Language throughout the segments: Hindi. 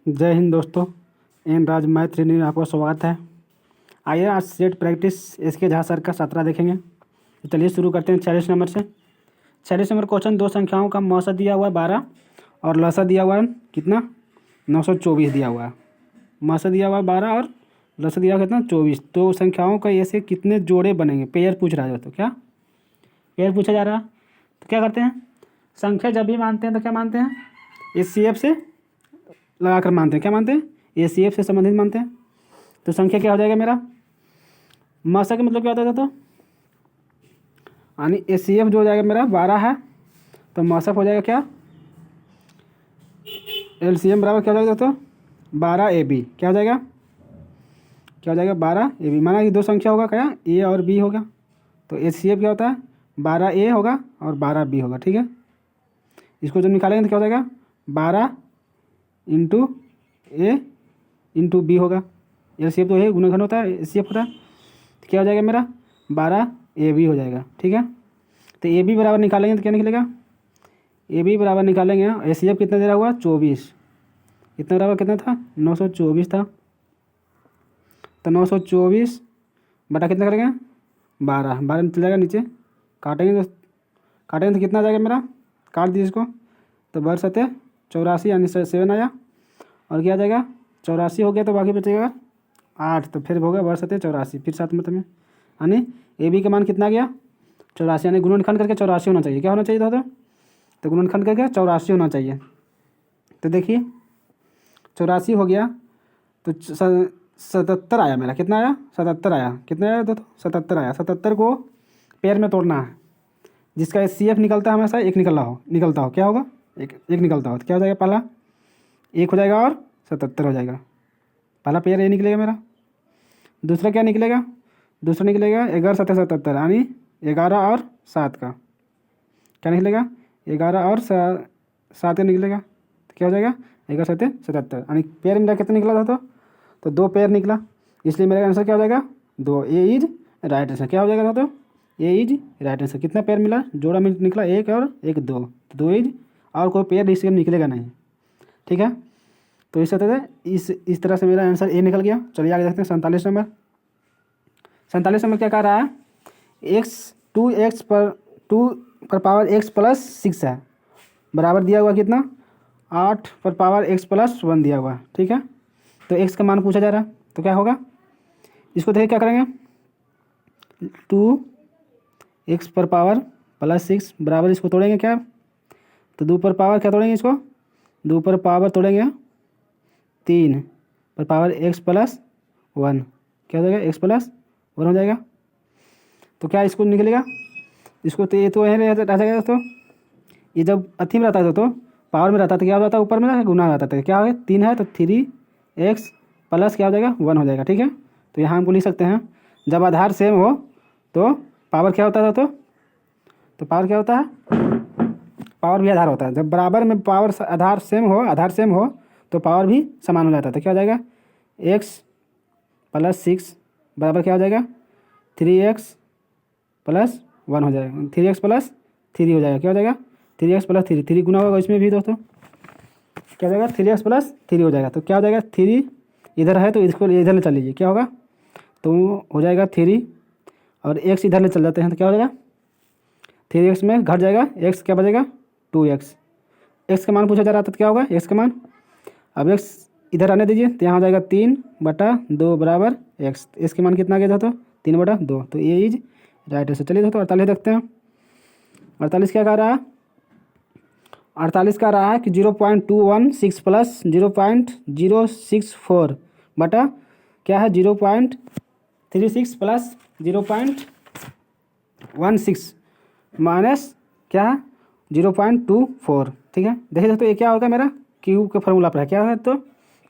जय हिंद दोस्तों। एन राज मैथ ट्रेनिंग में आपका स्वागत है। आइए आज सेट प्रैक्टिस इसके झा सर का 17 देखेंगे। तो चलिए शुरू करते हैं 46 नंबर से। 46 नंबर क्वेश्चन, दो संख्याओं का मौसा दिया हुआ है 12 और लसा दिया हुआ है कितना 924 दिया हुआ है। मौसा दिया हुआ है 12 और लसा दिया हुआ कितना 24। तो संख्याओं का ऐसे कितने जोड़े बनेंगे, पेयर पूछ रहा है दोस्तों। क्या पेयर पूछा जा रहा है? तो क्या करते हैं, संख्या जब भी मानते हैं तो क्या मानते हैं, HCF से लगा कर मानते हैं। क्या मानते हैं? HCF से संबंधित मानते हैं। तो संख्या क्या हो जाएगा मेरा, मासा का मतलब क्या होता था तो यानी HCF जो हो जाएगा मेरा 12 है, तो मासक हो जाएगा क्या, LCM बराबर क्या हो जाएगा दोस्तों 12AB। क्या हो जाएगा, क्या हो जाएगा 12AB। माना कि दो संख्या होगा क्या, A और B होगा, तो HCF क्या होता है 12A होगा और 12B होगा। ठीक है, इसको जब निकालेंगे तो क्या हो जाएगा 12 इंटू A इंटू B होगा। LCF तो है गुणनखंड होता है, HCF होता है। तो क्या हो जाएगा मेरा 12AB हो जाएगा। ठीक है, तो AB बराबर निकालेंगे तो क्या निकलेगा, AB बराबर निकालेंगे HCF कितना दे रहा हुआ 24, इतना बराबर कितना था 924 था। तो 924 बटा कितना करेंगे 12, 12 निकल जाएगा नीचे, काटेंगे तो कितना आ जाएगा मेरा, काट दीजिए इसको। तो बर सते 84 यानी 7 आया, और क्या आ जाएगा 84 हो गया, तो बाकी बचेगा 8। तो फिर हो गया बर सते 84, फिर साथ में यानी AB का मान कितना आ गया 84, यानी गुणनखंड करके 84 होना चाहिए। क्या होना चाहिए था तो गुणनखंड करके 84 होना चाहिए। तो देखिए 84 हो गया, तो 77 आया मेरा। कितना आया 77 आया। कितना आया दोस्तों 77 आया। 77 को पेयर में तोड़ना है, जिसका HCF निकलता है हमेशा एक निकलता हो क्या होगा एक निकलता हो। तो क्या हो जाएगा, पहला 1 हो जाएगा और 77 हो जाएगा। पहला पेयर ये निकलेगा मेरा। दूसरा क्या निकलेगा, दूसरा निकलेगा 11 7 77 यानी 11 और 7 का क्या निकलेगा, 11 और 7 का निकलेगा। तो क्या हो जाएगा 11 7 77 यानी पेयर मेरा कितना निकला था तो 2 पेयर निकला, इसलिए मेरा आंसर क्या हो जाएगा 2। ए इज राइट आंसर। क्या हो जाएगा तो ए इज राइट आंसर। कितना पेयर मिला, जोड़ा में निकला 1 और 1 2, तो 2 इज, और कोई पेयर इससे निकलेगा नहीं। ठीक है, तो इस तरह से इस तरह से मेरा आंसर ए निकल गया। चलिए आगे देखते हैं 47 नंबर। 47 नंबर क्या कह रहा है, टू पर पावर x प्लस 6 है, बराबर दिया हुआ कितना 8 पर पावर x प्लस 1 दिया हुआ है। ठीक है, तो x का मान पूछा जा रहा है, तो क्या होगा, इसको देखिए क्या करेंगे, 2x पर पावर प्लस 6 बराबर, इसको तोड़ेंगे क्या, तो 2 पर पावर क्या तोड़ेंगे, इसको 2 पर पावर तोड़ेंगे 3 पर पावर x प्लस 1, क्या हो जाएगा x प्लस 1 हो जाएगा। तो क्या इसको निकलेगा, इसको तो ये तो यहीं रह जाएगा दोस्तों। ये जब अथी में रहता था तो पावर में रहता था क्या हो जाता है, ऊपर में गुना रहता था। क्या हो गया 3 है तो 3x प्लस क्या हो जाएगा 1 हो जाएगा। ठीक है, तो यहाँ हमको लिख सकते हैं, जब आधार सेम हो तो पावर क्या होता था तो पावर क्या होता है, पावर भी आधार होता है। जब बराबर में पावर आधार सेम हो तो पावर भी समान हो जाता है। तो क्या हो जाएगा x प्लस 6 बराबर क्या हो जाएगा 3x प्लस 1 हो जाएगा, 3x प्लस 3 हो जाएगा। क्या हो जाएगा 3x प्लस 3 गुना होगा इसमें भी दोस्तों, क्या हो जाएगा 3x प्लस 3 हो जाएगा। तो क्या हो जाएगा 3 इधर है तो इसको इधर ले चल लीजिए, क्या होगा तो हो जाएगा 3 और x इधर ले चल जाते हैं तो क्या हो जाएगा 3x में घट जाएगा, x क्या बचेगा 2x। x का मान पूछा जा रहा था तो क्या होगा x का मान, अब x इधर आने दीजिए तो यहाँ हो जाएगा 3/2 बराबर x। इसके मान कितना आ गया था तो 3/2, तो ये इज राइट आंसर। चलिए दोस्तों 48 देखते हैं। 48 क्या कह रहा है, 48 कह रहा है कि 0.216 प्लस 0.064 बटा क्या है 0.36 प्लस 0.16 माइनस क्या है 0.24। ठीक है, देखिए दोस्तों ये क्या होगा मेरा क्यू के फॉर्मूला पर है। क्या है तो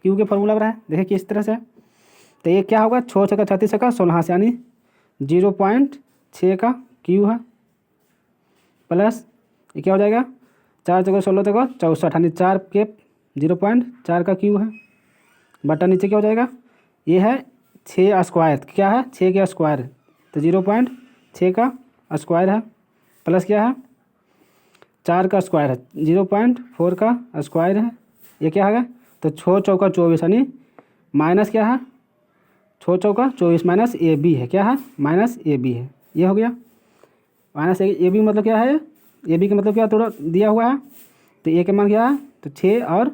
क्यू के फॉर्मूला पर है, देखिए किस तरह से, तो ये क्या होगा 6 छक्का 36 का 16 यानी 0.6 का क्यू है, प्लस ये क्या हो जाएगा 4 चौको 16 तक 64 यानी 4 के 0.4 का क्यू है, बटा नीचे क्या हो जाएगा ये है 6 स्क्वायर, क्या है 6 के स्क्वायर, तो 0.6 का स्क्वायर है, प्लस क्या है 4 का स्क्वायर है 0.4 का स्क्वायर है, ये क्या है तो 6 चौका 24 यानी माइनस क्या है, 6 चौका 24 माइनस ए बी है, क्या है माइनस ए बी है, ये हो गया माइनस ए बी मतलब क्या है, ए बी का मतलब क्या थोड़ा दिया हुआ है, तो ए का मान क्या है, तो 6 और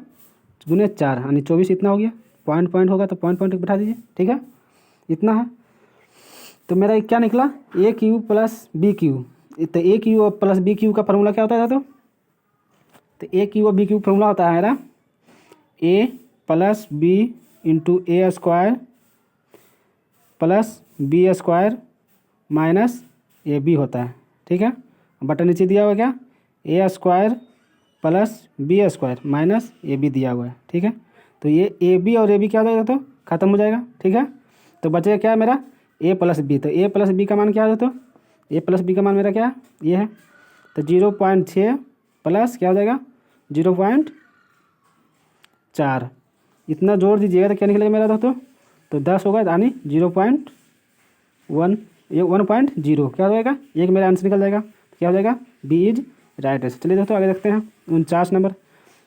गुने 4 यानी 24 इतना हो गया, पॉइंट पॉइंट होगा तो पॉइंट पॉइंट बैठा दीजिए, ठीक है इतना है। तो मेरा क्या निकला, A cube plus B cube, तो A cube plus B cube का फॉर्मूला क्या होता है तो ए क्यू और बी क्यू फॉर्मूला होता है मेरा A plus B into A square plus B square minus A B होता है, ठीक है। बटन नीचे दिया हुआ है क्या, A square plus B square minus A B दिया हुआ है, ठीक है। तो ये ए बी और ए बी क्या हो जाएगा, तो खत्म हो जाएगा, ठीक है। तो बचेगा क्या है मेरा ए प्लस बी, तो ए प्लस बी का मान क्या है, तो ए प्लस बी का मान मेरा क्या है, ये है। तो 0.6 प्लस क्या हो जाएगा 0.4, इतना जोड़ दीजिएगा तो क्या निकलेगा मेरा दोस्तों, तो 10 होगा यानी 0.1 ये 1.0 क्या हो जाएगा, एक मेरा आंसर निकल जाएगा, क्या हो जाएगा बी इज राइट आंसर। चलिए दोस्तों आगे देखते हैं 49 नंबर।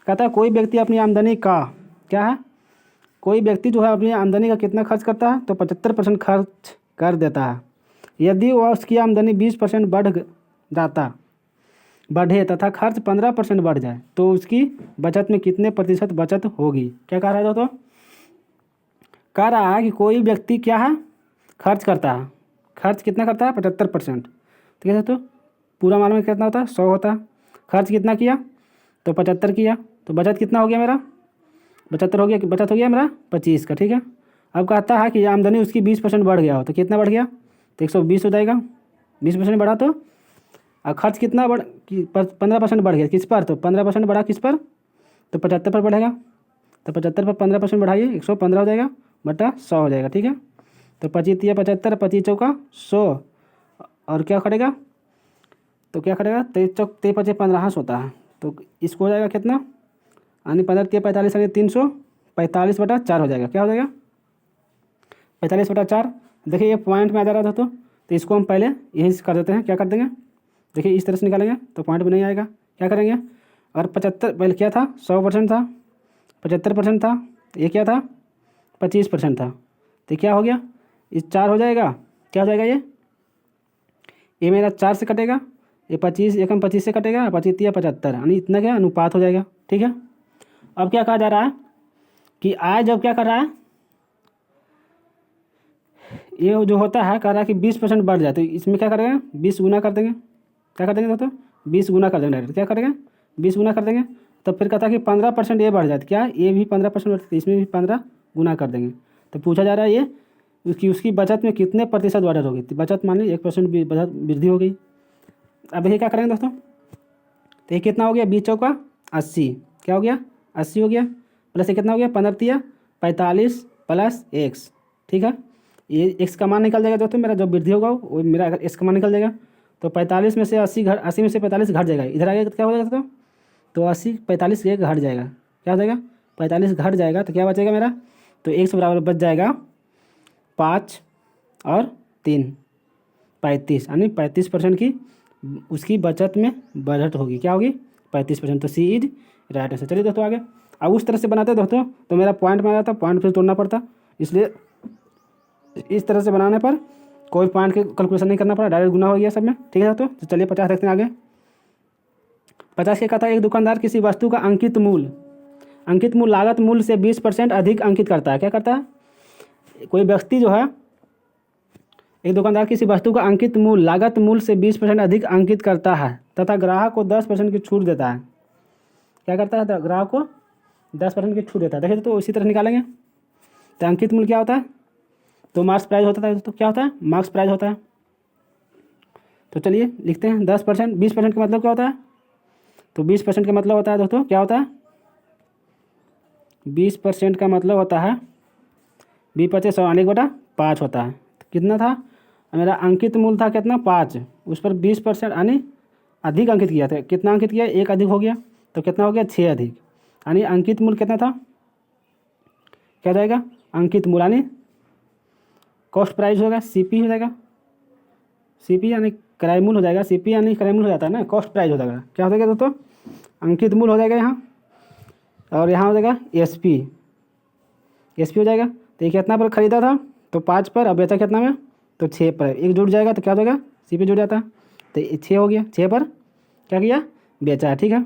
कहता है कोई व्यक्ति अपनी आमदनी का क्या है, कोई व्यक्ति जो है अपनी आमदनी का कितना खर्च करता है, तो 75% खर्च कर देता है। यदि वह उसकी आमदनी 20% बढ़े तथा खर्च 15% बढ़ जाए तो उसकी बचत में कितने प्रतिशत बचत होगी। क्या कह रहा है दोस्तों, कह रहा है कि कोई व्यक्ति क्या है खर्च करता है, खर्च कितना करता है 75%, ठीक है। तो पूरा मालूम कितना होता है 100 होता है, खर्च कितना किया तो 75 किया, तो बचत कितना हो गया मेरा 75 हो गया, बचत हो गया मेरा 25 का, ठीक है। अब कहता है कि आमदनी उसकी 20% बढ़ गया हो तो कितना बढ़ गया, तो 120 हो जाएगा, 20% बढ़ा तो, और खर्च कितना 15% बढ़ गया किस पर, तो 15% बढ़ा किस पर, तो 75 पर बढ़ेगा, तो 75 पर 15% बढ़ाइए 115 हो जाएगा बटा 100 हो जाएगा, ठीक है। तो 25 या 75, 25 चौका 100 और क्या करेगा, तो क्या करेगा 23 चौक 23 25 15 होता है, तो इसको हो जाएगा कितना यानी 15 45 यानी 345 बटा 4 हो जाएगा, क्या हो जाएगा 45 बटा 4। देखिए ये पॉइंट में आ जा रहा था, तो इसको हम पहले यही कर देते हैं, क्या कर देंगे, देखिए इस तरह से निकालेंगे तो पॉइंट में नहीं आएगा, क्या करेंगे, और 75 पहले क्या था 100% था, 75% था, ये क्या था 25% था, तो क्या हो गया इस 4 हो जाएगा, क्या हो जाएगा ये मेरा 4 से कटेगा, ये 25 एकम 25 से कटेगा, 25 या 75 यानी इतना क्या अनुपात हो जाएगा, ठीक है। अब क्या कहा जा रहा है कि आय जब क्या कर रहा है, ये जो होता है कह रहा है कि 20% बढ़ जाए तो इसमें क्या करेंगे 20 गुना कर देंगे, क्या कर देंगे दोस्तों 20 गुना कर देंगे डायरेक्ट, क्या करेंगे 20 गुना कर देंगे। तो फिर कहता है कि 15% ये बढ़ जाए, क्या ये भी 15% बढ़ती है, इसमें भी 15 गुना कर देंगे। तो पूछा जा रहा है ये उसकी बचत में कितने प्रतिशत बढ़त होगी, तो बचत मान ली 1% बचत वृद्धि हो गई। अब ये क्या करेंगे दोस्तों, तो ये कितना हो गया 20 चौका 80, क्या हो गया 80 हो गया, प्लस ये कितना हो गया 15 45 प्लस एक्स, ठीक है। ये एक्स का मान निकल जाएगा दोस्तों, मेरा जो वृद्धि होगा वो मेरा अगर एक्स का मान निकल जाएगा, तो 45 में से 80 में से 45 घट जाएगा, इधर आएगा तो क्या हो जाएगा दोस्तों, तो 80 45 एक घट जाएगा, क्या हो जाएगा 45 घट जाएगा, तो क्या बचेगा मेरा, तो एक्स बराबर बच जाएगा 5 और 3 35 यानी 35% की उसकी बचत में बढ़त होगी, क्या होगी 35%, तो सी इज राइट आंसर। चलिए दोस्तों आगे, अब उस तरह से बनाते दोस्तों तो मेरा पॉइंट में आ जाता, पॉइंट फिर तोड़ना पड़ता, इसलिए इस तरह से बनाने पर कोई पॉइंट की कैलकुलेशन नहीं करना पड़ा, डायरेक्ट गुना हो गया सब में, ठीक है दोस्तों। तो चलिए 50 देखते हैं आगे। 50 के कहता है एक दुकानदार किसी वस्तु का अंकित मूल्य लागत मूल्य से 20% अधिक अंकित करता है, क्या करता है, कोई व्यक्ति जो है एक दुकानदार किसी वस्तु का अंकित मूल्य लागत मूल्य से 20% अधिक अंकित करता है तथा ग्राहक को 10% की छूट देता है, क्या करता है ग्राहक को 10% की छूट देता है। देखिए तो इसी तरह निकालेंगे, तो अंकित मूल्य क्या होता है, तो मार्क्स प्राइस होता है, तो क्या होता है मार्क्स प्राइस होता है। तो चलिए लिखते हैं 10%, 20% का मतलब क्या होता है, तो 20% का मतलब होता है दोस्तों क्या होता है 20% का मतलब होता है 20 × 100 होता है, तो कितना था मेरा अंकित मूल्य था कितना 5, उस पर 20% यानी अधिक अंकित किया था, कितना अंकित किया 1 अधिक हो गया, तो कितना हो गया 6 अधिक, यानी अंकित मूल्य कितना था, क्या जाएगा अंकित मूल्य यानी कॉस्ट प्राइस होगा सीपी हो जाएगा, सीपी यानी क्रय मूल्य हो जाएगा, सीपी यानी क्रय मूल्य हो जाता है ना, कॉस्ट प्राइस हो जाएगा, क्या हो जाएगा दोस्तों अंकित मूल्य हो जाएगा यहाँ, और यहाँ हो जाएगा एसपी एसपी हो जाएगा। तो ये कितना पर खरीदा था, तो 5 पर, अब बेचा कितना में, तो 6 पर। एक जुड़ जाएगा तो क्या हो जाएगा, सीपी जुड़ जाता है, तो 6 हो गया, 6 पर क्या किया, बेचा है। ठीक है,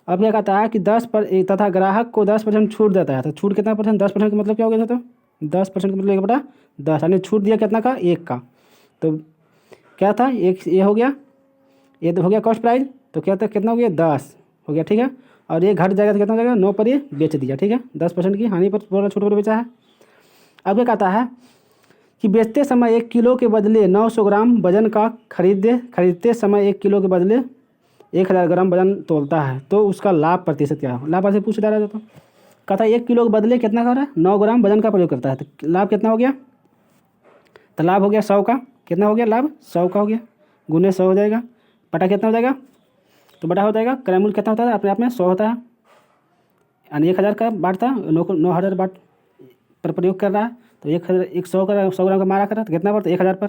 अब क्या कहता है कि 10 पर तथा ग्राहक को 10% छूट देता है। तो छूट कितना परसेंट, 10% का मतलब क्या हो गया था, तो 10% का मतलब 1/10, यानी छूट दिया कितना का, 1 का। तो क्या था, एक ये हो गया, ये तो हो गया कॉस्ट प्राइस, तो क्या था, कितना हो गया, 10 हो गया। ठीक है, और ये घट जाएगा तो कितना हो जाएगा, 9 पर ये बेच दिया। ठीक है, 10% की हानि पर पूरा छूट पर बेचा है। अब क्या कहता है कि बेचते समय 1 किलो के बदले 900 ग्राम वजन का खरीदते समय 1 किलो के बदले 1000 ग्राम वजन तोलता है, तो उसका लाभ प्रतिशत क्या हो, लाभ प्रतिशत पूछ डाला जाता। कहता है 1 किलो के बदले कितना कर रहा है, 9 ग्राम वजन का प्रयोग करता है, तो लाभ कितना हो गया, तो लाभ हो गया 100 का। कितना हो गया, लाभ 100 का हो गया, गुने 100 हो जाएगा, बटा कितना हो जाएगा, तो बटा हो जाएगा क्रय मूल्य कितना होता है, अपने आप में 100 होता है, यानी 1000 का बाट था, 9,000 बाट पर प्रयोग कर रहा है, तो 100 का 100 ग्राम का मारा कर रहा है, तो कितना पर, तो 1000 पर।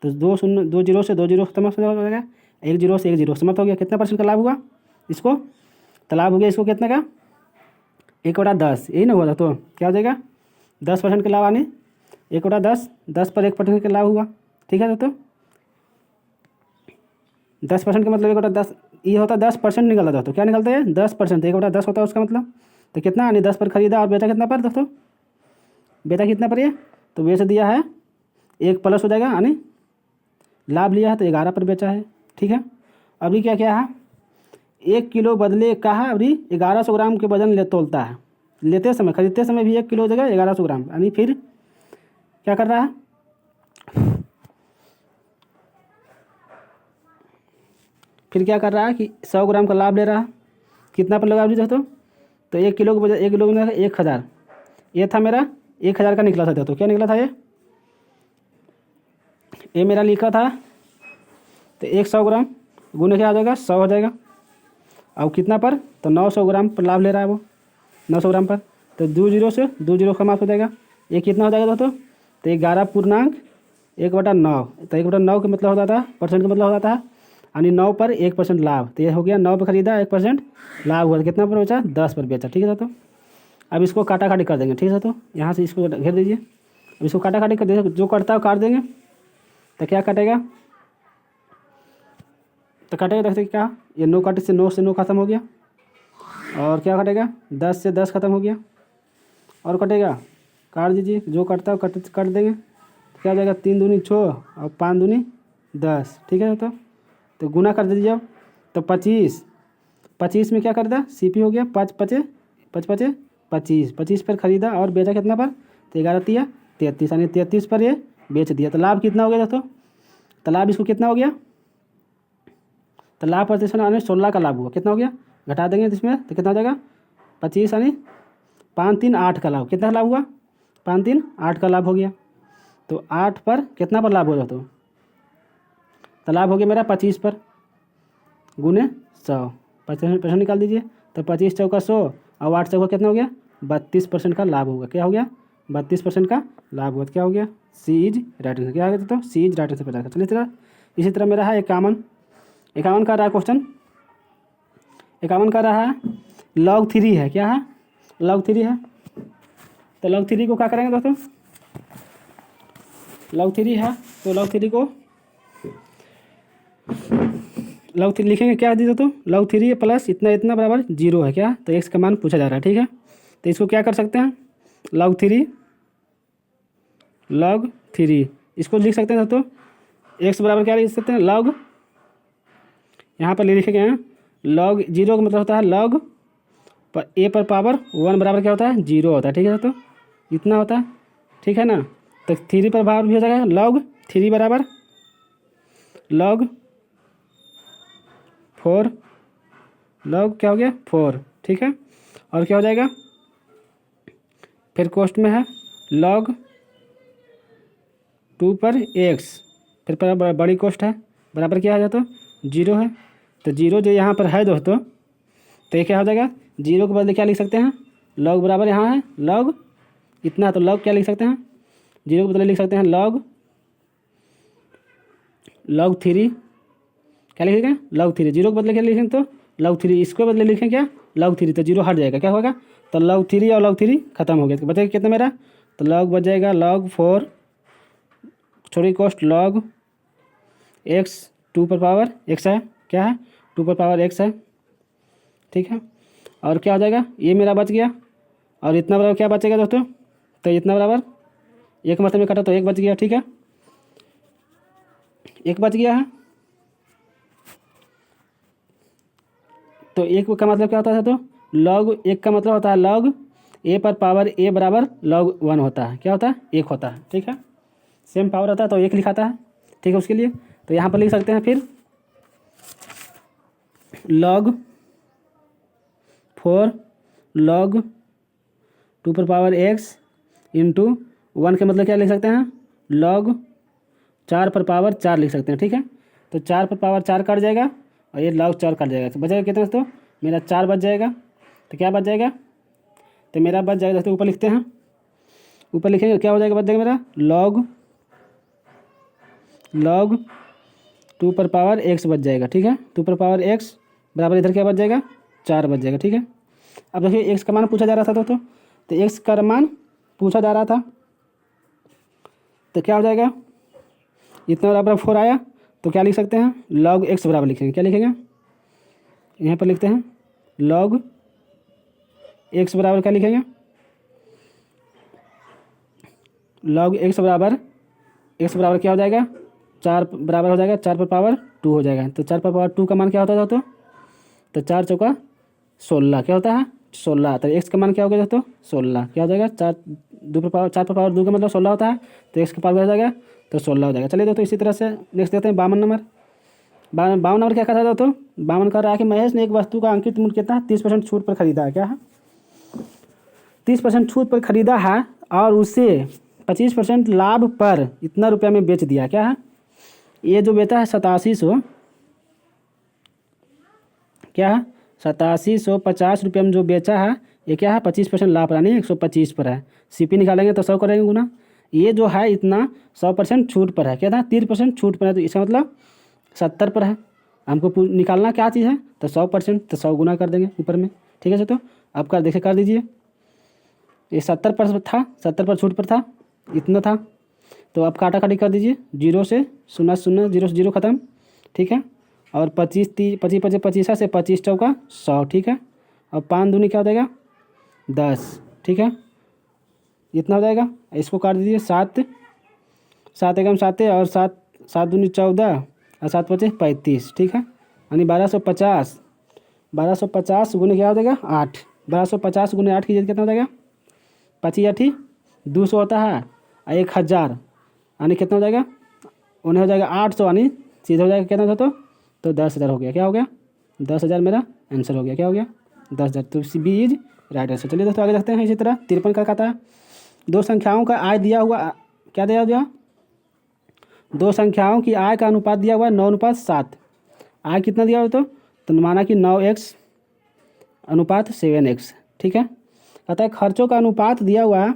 तो 2 जीरो से 2 जीरो समाप्त हो जाएगा, 1 जीरो से 1 जीरो समाप्त हो गया। कितना परसेंट का लाभ हुआ इसको, तो लाभ हो गया इसको कितना का, 1/10, यही ना हुआ था, तो क्या हो जाएगा, 10% का लाभ आने 1/10, 10 पर 1% का लाभ हुआ। ठीक है दोस्तों, 10% का मतलब 1/10 ये होता है, 10% निकला था, तो क्या निकलता है 10%, 1/10 होता है उसका मतलब। तो कितना, यानी 10 पर खरीदा और बेचा कितना पर दोस्तों, बेचा कितना पर ये, तो बेच दिया है 1 प्लस हो जाएगा, यानी लाभ लिया है तो 11 पर बेचा है। ठीक है, अभी क्या क्या है, 1 किलो बदले कहा, अभी 1100 ग्राम के वजन तोलता है, लेते समय खरीदते समय भी 1 किलो हो जाएगा 1100 ग्राम, यानी फिर क्या कर रहा है, फिर क्या कर रहा है कि 100 ग्राम का लाभ ले रहा है। कितना पर लगा दोस्तों, तो 1 किलो के बजाय 1 किलो में 1000, ये था मेरा 1000 का निकला था दोस्तों, क्या निकला था ये मेरा लिखा था, तो 100 ग्राम गुने क्या आ जाएगा, 100 हो जाएगा। अब कितना पर, तो 900 ग्राम पर लाभ ले रहा है वो, 900 ग्राम पर, तो 2 जीरो से 2 जीरो का माफ हो जाएगा, ये कितना हो जाएगा दोस्तों, तो 11.1/9, तो 1/9 का मतलब हो जाता है, परसेंट का मतलब हो जाता है, यानी 9 पर 1% लाभ, तो ये हो गया 9 पर खरीदा 1% लाभ हुआ, तो कितना पर बेचा, 10 पर बेचा। ठीक है दोस्तों, अब इसको काटा काटी कर देंगे। ठीक है दोस्तों, यहाँ से इसको घेर दीजिए, अब इसको काटा काटी कर दीजिए, जो कटता है काट देंगे, तो क्या कटेगा, तो कटेगा देखते क्या, ये 9 काटे से 9 खत्म हो गया, और क्या कटेगा, 10 से 10 खत्म हो गया, और कटेगा, काट दीजिए, जो कटता है कट देंगे, तो क्या हो जाएगा, 3 दूनी 6 और 5 दूनी 10। ठीक है तो गुना कर दीजिए अब, तो 25 में क्या कर दिया, सीपी हो गया 5 पचे 25 पर खरीदा और बेचा कितना पर, तो 11 33, यानी 33 पर ये बेच दिया। तो लाभ कितना हो गया दोस्तों, तो लाभ इसको कितना हो गया, तो लाभ प्रतिशत यानी 16 का लाभ हुआ, कितना हो गया, घटा देंगे इसमें तो कितना हो जाएगा, 25 यानी 5 3 8 का लाभ, कितना लाभ हुआ, 5 3 8 का लाभ हो गया। तो 8 पर कितना पर लाभ हो जाता, तो लाभ हो गया मेरा 25 पर गुने 100, 50% निकाल दीजिए, तो 25 चौका 100 और 8 चौका कितना हो गया, 32% का लाभ होगा। क्या हो गया, 32% का लाभ हुआ, तो क्या हो गया, सी इज राइट आंसर। क्या हो गया, तो सी इज राइट आंसर पता है। चलिए इसी तरह मेरा है 51 का रहा है क्वेश्चन, 51 का रहा है log 3 है, क्या है, log 3 है, तो log 3 को क्या करेंगे दोस्तों, log 3 है, तो log 3 को log 3 लिखेंगे, क्या है दोस्तों, log 3 प्लस इतना इतना बराबर 0 है, क्या, तो x का मान पूछा जा रहा है। ठीक है, तो इसको क्या कर सकते हैं, log 3 इसको लिख सकते हैं दोस्तों, x बराबर क्या लिख सकते हैं, log, यहाँ पर लिखेंगे log 0 का मतलब होता है log a पर पावर 1 बराबर क्या होता है, 0 होता है। ठीक है दोस्तों, इतना होता है। ठीक है ना, तो 3 पर पावर भी हो जाएगा, log 3 बराबर log 4, log क्या हो गया 4। ठीक है, और क्या हो जाएगा, फिर कोष्ट में है log 2 पर x, फिर पर बड़ी कोष्ट है बराबर क्या है दोस्तों, 0 है। तो 0 जो यहाँ पर है दोस्तों, तो ये क्या हो जाएगा, 0 के बदले क्या लिख सकते हैं, log बराबर यहाँ है log इतना, तो log क्या लिख सकते हैं, 0 के बदले लिख सकते हैं log 3, क्या लिखेंगे, log 3, 0 के बदले क्या लिखेंगे, तो log 3, इसको बदले लिखें क्या, log 3, तो 0 हट जाएगा, क्या होगा, तो log 3 और log 3 खत्म हो गया, तो बचेगा कितना मेरा, तो log बच जाएगा log 4 छोटी कॉस्ट log x 2 पर पावर x है, क्या है 2 पर पावर x है, ठीक है। और क्या हो जाएगा, ये मेरा बच गया, और इतना बराबर क्या बचेगा दोस्तों, तो इतना बराबर एक मतलब में कटा तो एक बच गया, ठीक है, एक बच गया है। तो एक का मतलब क्या होता है, तो log 1 का मतलब होता है log a पर पावर a बराबर log 1 होता है, क्या होता है 1 होता है, ठीक है। सेम पावर होता है तो 1 लिखाता है, ठीक है। उसके लिए तो यहाँ पर लिख सकते हैं फिर log 4 log 2 पर पावर x इंटू 1 के मतलब क्या लिख सकते हैं, log 4 पर पावर 4 लिख सकते हैं, ठीक है। तो 4 पर पावर 4 कट जाएगा और ये log 4 कट जाएगा, तो बचेगा कितना दोस्तों, मेरा 4 बच जाएगा। तो क्या बच जाएगा, तो मेरा बच जाएगा दोस्तों, ऊपर लिखते हैं, ऊपर लिखेंगे क्या हो जाएगा, बच जाएगा मेरा log 2 पर पावर x बच जाएगा, ठीक है। 2 पर पावर x बराबर इधर क्या बच जाएगा, 4 बच जाएगा, ठीक है। अब देखिए x का मान पूछा जा रहा था दोस्तों, तो x का मान पूछा जा रहा था, तो क्या हो जाएगा, इतना बराबर 4 आया, तो क्या लिख सकते हैं, log x बराबर लिखेंगे, क्या लिखेंगे, यहाँ पर लिखते हैं log x बराबर क्या लिखेंगे, log x बराबर क्या हो जाएगा, 4 बराबर हो जाएगा 4 पर पावर 2 हो जाएगा। तो 4 पर पावर 2 का मान क्या होता है दोस्तों, तो 4 चौका 16 क्या होता है 16। तो x का मान क्या हो गया दोस्तों 16, क्या हो जाएगा 4 पर पावर 2 का मतलब 16 होता है, तो x का पावर हो जाएगा तो 16 हो जाएगा। चलिए दोस्तों इसी तरह से नेक्स्ट देखते हैं 52 नंबर। 52 नंबर क्या कर रहा है दोस्तों, 52 कर रहा है कि महेश ने एक वस्तु का अंकित मूल्य कितना 30% छूट पर खरीदा है, क्या है 30% छूट पर खरीदा है और उसे 25% लाभ पर इतना रुपया में बेच दिया, क्या है ये जो बेचा है 8750, क्या है 8750 रुपये में जो बेचा है, ये क्या है 25% लाभ पर, यानी 125 पर है। सीपी निकालेंगे तो 100 करेंगे गुना, ये जो है इतना 100% छूट पर है, क्या था 30% छूट पर है, तो इसका मतलब 70 पर है। हमको निकालना क्या चीज़ है, तो 100%, तो 100 गुना कर देंगे ऊपर में, ठीक है। तो अब कर देखिए, कर दीजिए, ये 70 पर था, 70 पर छूट पर था, इतना था, तो आप काटा काटी कर दीजिए, 0 से 0 0 0 से 0 खत्म, ठीक है। और 25 से 25 चौका 100, ठीक है। और 5 दूनी क्या हो जाएगा 10, ठीक है, इतना हो जाएगा। इसको काट दीजिए, 7 एकम 7 और 7 दूनी 14 और 7 5 35, ठीक है। यानी 1250 गुने क्या हो जाएगा 8, 1250 गुने 8 कीजिए कितना हो जाएगा, 25 8 200 होता है, और 1000 यानी कितना हो जाएगा, उन्हें हो जाएगा 800, यानी सीधा हो जाएगा कितना था, तो 10,000 हो गया, क्या हो गया 10,000 मेरा आंसर हो गया, क्या हो गया 10,000। तो बी इज राइट आंसर। चलिए दोस्तों आगे देखते हैं। इसी तरह 53 का खाता है, दो संख्याओं का आय दिया हुआ, क्या दिया हुआ, दो संख्याओं की आय का अनुपात दिया हुआ 9:7। आय कितना दिया हुआ, तो माना कि 9x अनुपात 7x, ठीक है। कहता है खर्चों का अनुपात दिया हुआ है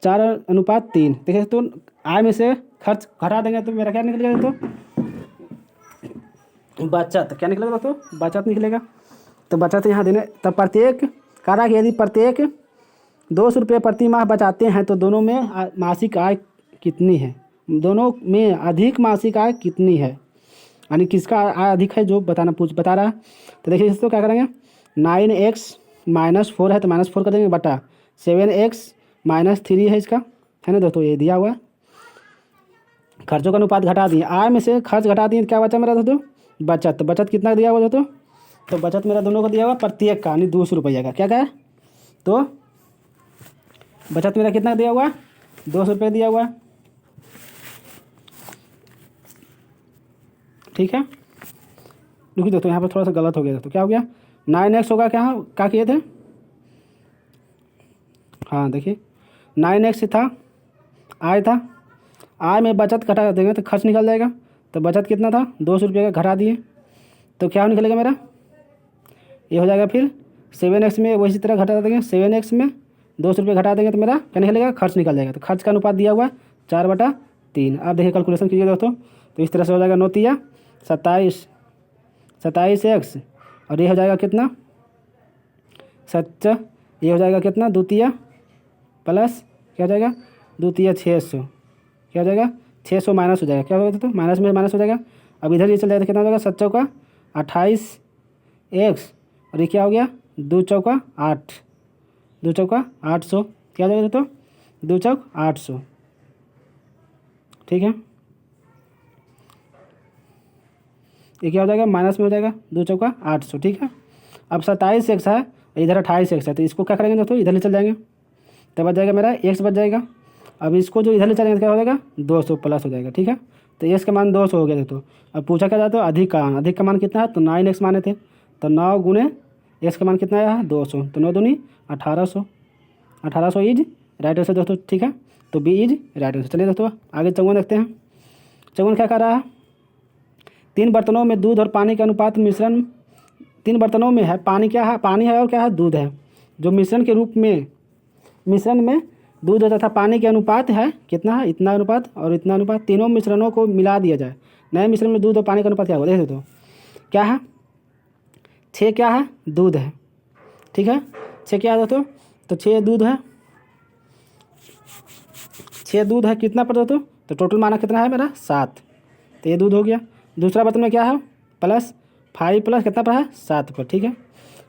4:3। देखिए तो आय में से खर्च घटा देंगे तो मेरा क्या निकलेगा, तो बचत क्या निकलेगा, तो बचत निकलेगा। तो बचत यहाँ देने, तब प्रत्येक कहा कि यदि प्रत्येक 200 रुपये प्रति माह बचाते हैं तो दोनों में मासिक आय कितनी है, दोनों में अधिक मासिक आय कितनी है, यानी किसका आय अधिक है जो बता रहा है। तो देखिए इसको क्या करेंगे, 9x -4 है तो -4 कर देंगे बटा 7x -3 है इसका, है ना दोस्तों, ये दिया हुआ है। खर्चों का अनुपात घटा दिए, आय में से खर्च घटा दिए, क्या बचा मेरा दोस्तों बचत। बचत कितना दिया हुआ दोस्तों, तो बचत मेरा दोनों को दिया हुआ प्रत्येक का, यानी 200 रुपये का, क्या है, तो बचत मेरा कितना दिया हुआ है 200 रुपये दिया हुआ है, ठीक है। देखिए दोस्तों यहाँ पर थोड़ा सा गलत हो गया दोस्तों, क्या हो गया 9x होगा, क्या किए थे, हाँ देखिए 9x था, आय था, आय में बचत घटा देंगे तो खर्च निकल जाएगा। तो बचत कितना था 200 रुपये का, घटा दिए तो क्या निकलेगा मेरा, ये हो जाएगा फिर 7x में वही तरह घटा देंगे, 7x में 200 रुपये घटा देंगे तो मेरा क्या निकलेगा, खर्च निकल जाएगा। तो खर्च का अनुपात दिया हुआ 4/3। अब देखिए कैलकुलेशन कीजिए दोस्तों, तो इस तरह से हो जाएगा 9 27x और ये हो जाएगा कितना 7 ये हो जाएगा कितना, द्वितीय प्लस क्या हो जाएगा, द्वितीय 600, क्या हो जाएगा 600 माइनस हो जाएगा, क्या होगा तो माइनस में माइनस हो जाएगा। अब इधर ये चल जाएगा तो कितना हो जाएगा, 7 चौका 28 एक्स, और ये क्या हो गया 2 चौका 8, 2 चौका 800, क्या हो जाएगा तो 2 चौक 800, ठीक है। ये क्या हो जाएगा, माइनस में हो जाएगा 2 चौका 800, ठीक है। अब 27 एक्स है, इधर 28 एक्स है, तो इसको क्या करेंगे दोस्तों, इधर ले चल जाएंगे, तब बच जाएगा मेरा एक्स बच जाएगा। अब इसको जो इधर ले चलेंगे तो क्या हो जाएगा 200 प्लस हो जाएगा, ठीक है। तो एक्स का मान 200 हो गया दोस्तों। अब पूछा क्या जाता है अधिक का मान कितना है, तो 9 एक्स माने थे, तो 9 गुने एक्स का मान कितना आया है 200, तो 9 दूनी 1800, 1800 इज राइट आंसर दोस्तों, ठीक है। तो बी इज राइट आंसर। चलिए दोस्तों आगे चौवन देखते हैं। चौवन क्या कर रहा है, 3 बर्तनों में दूध और पानी का अनुपात मिश्रण, 3 बर्तनों में है पानी, क्या है पानी है और क्या है दूध है, जो मिश्रण के रूप में, मिश्रण में दूध तथा पानी के अनुपात है कितना है, इतना अनुपात और इतना अनुपात, तीनों मिश्रणों को मिला दिया जाए, नए मिश्रण में दूध और पानी का अनुपात क्या होगा, देख दो क्या है 6 क्या है दूध है, ठीक है। 6 क्या है दोस्तों, तो 6 दूध है, 6 दूध है कितना पर दोस्तों, तो टोटल माना कितना है मेरा 7, तो ये दूध हो गया। दूसरा बर्तन में क्या है प्लस 5 प्लस कितना पर है 7 पर, ठीक है।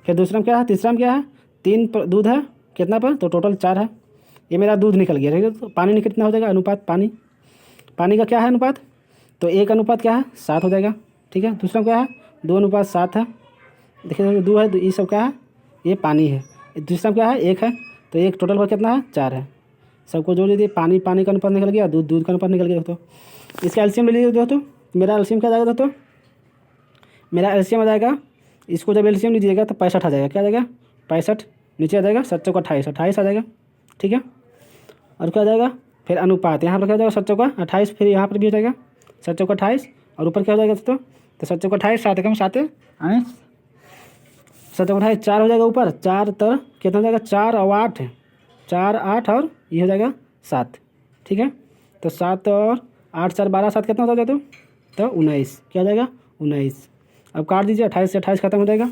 फिर दूसरा में क्या है, तीसरा में क्या है 3 पर दूध है कितना पर, तो टोटल 4 है। ये मेरा दूध निकल गया, ठीक है। तो पानी कितना हो जाएगा, अनुपात पानी, पानी का क्या है अनुपात, तो 1 अनुपात क्या है 7 हो जाएगा, ठीक है। दूसरा क्या है 2 अनुपात 7 है, देखिए 2 है, ये सब क्या है ये पानी है। दूसरा क्या है 1 है, तो 1 टोटल पर कितना है 4 है, सबको जोड़ दीजिए, पानी पानी का अनुपात निकल गया, दूध दूध का अनुपात निकल गया दोस्तों। इसका एलसीएम ले लीजिए दोस्तों, मेरा एलसीएम क्या जाएगा दोस्तों, मेरा एलसीएम आ जाएगा, इसको जब एलसीएम लीजिएगा तो 65 आ जाएगा, क्या आ जाएगा 65, नीचे आ जाएगा 7 चौका 28, 28 आ जाएगा, ठीक है। और क्या आ जाएगा फिर अनुपात, यहाँ पर क्या हो जाएगा 7 चौका 28, फिर यहाँ पर भी हो जाएगा 7 चौका 28, और ऊपर क्या हो जाएगा दोस्तों, तो 7 चौका 28, 7 एकम 7 यानी 7 चौका 28 4 हो जाएगा ऊपर, 4 तर कितना हो जाएगा 4 और 8 है, 4 8 और ये हो जाएगा 7, ठीक है। तो 7 और 8 4 12 7 कितना हो जाएगा तो 19, क्या हो जाएगा 19। अब काट दीजिए, 28 से 28 खत्म हो जाएगा,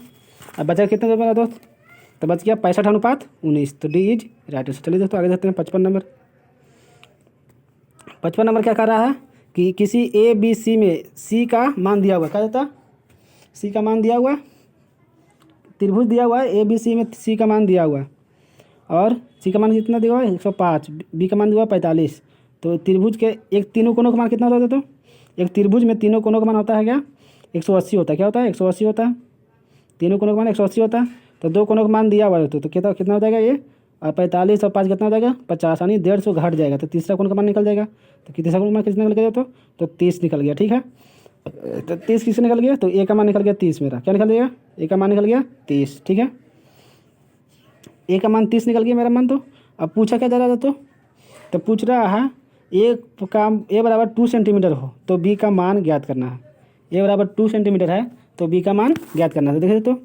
अब बचा कितना मेरा दोस्त, तो बच गया 65 अनुपात 19, तो डी इज राइट आंसर। चलिए दोस्तों आगे देखते हैं 55 नंबर। 55 नंबर क्या कर रहा है कि किसी ए बी सी में सी का मान दिया हुआ, क्या देता सी का मान दिया हुआ, त्रिभुज दिया हुआ है ए बी सी में सी का मान दिया हुआ है, और सी का मान कितना दिया हुआ है 105, बी का मान दिया हुआ 45, तो त्रिभुज के एक तीनों कोनों का मान कितना होता है दोस्तों, एक त्रिभुज में तीनों कोनों का मान होता है क्या 180 होता है, क्या होता है 180 होता है, तीनों कोनों का मान 180 होता है, तो 2 कोनों का मान दिया हुआ है तो कितना कितना हो जाएगा ये, और 45 और 5 कितना हो जाएगा 50, यानी 150 घट जाएगा, तो तीसरा कोण का मान निकल जाएगा, तो तीसरा कोण का मान कितना निकल गया तो 30 निकल गया, ठीक है। तो 30 किससे निकल गया, तो ए का मान निकल गया 30, मेरा क्या निकल गया ए का मान निकल गया 30, ठीक है। ए का मान 30 निकल गया मेरा मान। तो अब पूछा क्या जा रहा था, तो पूछ रहा है ए बराबर 2 सेंटीमीटर हो तो बी का मान ज्ञात करना है, ए बराबर 2 सेंटीमीटर है तो बी का मान ज्ञात करना है। तो देखिए तो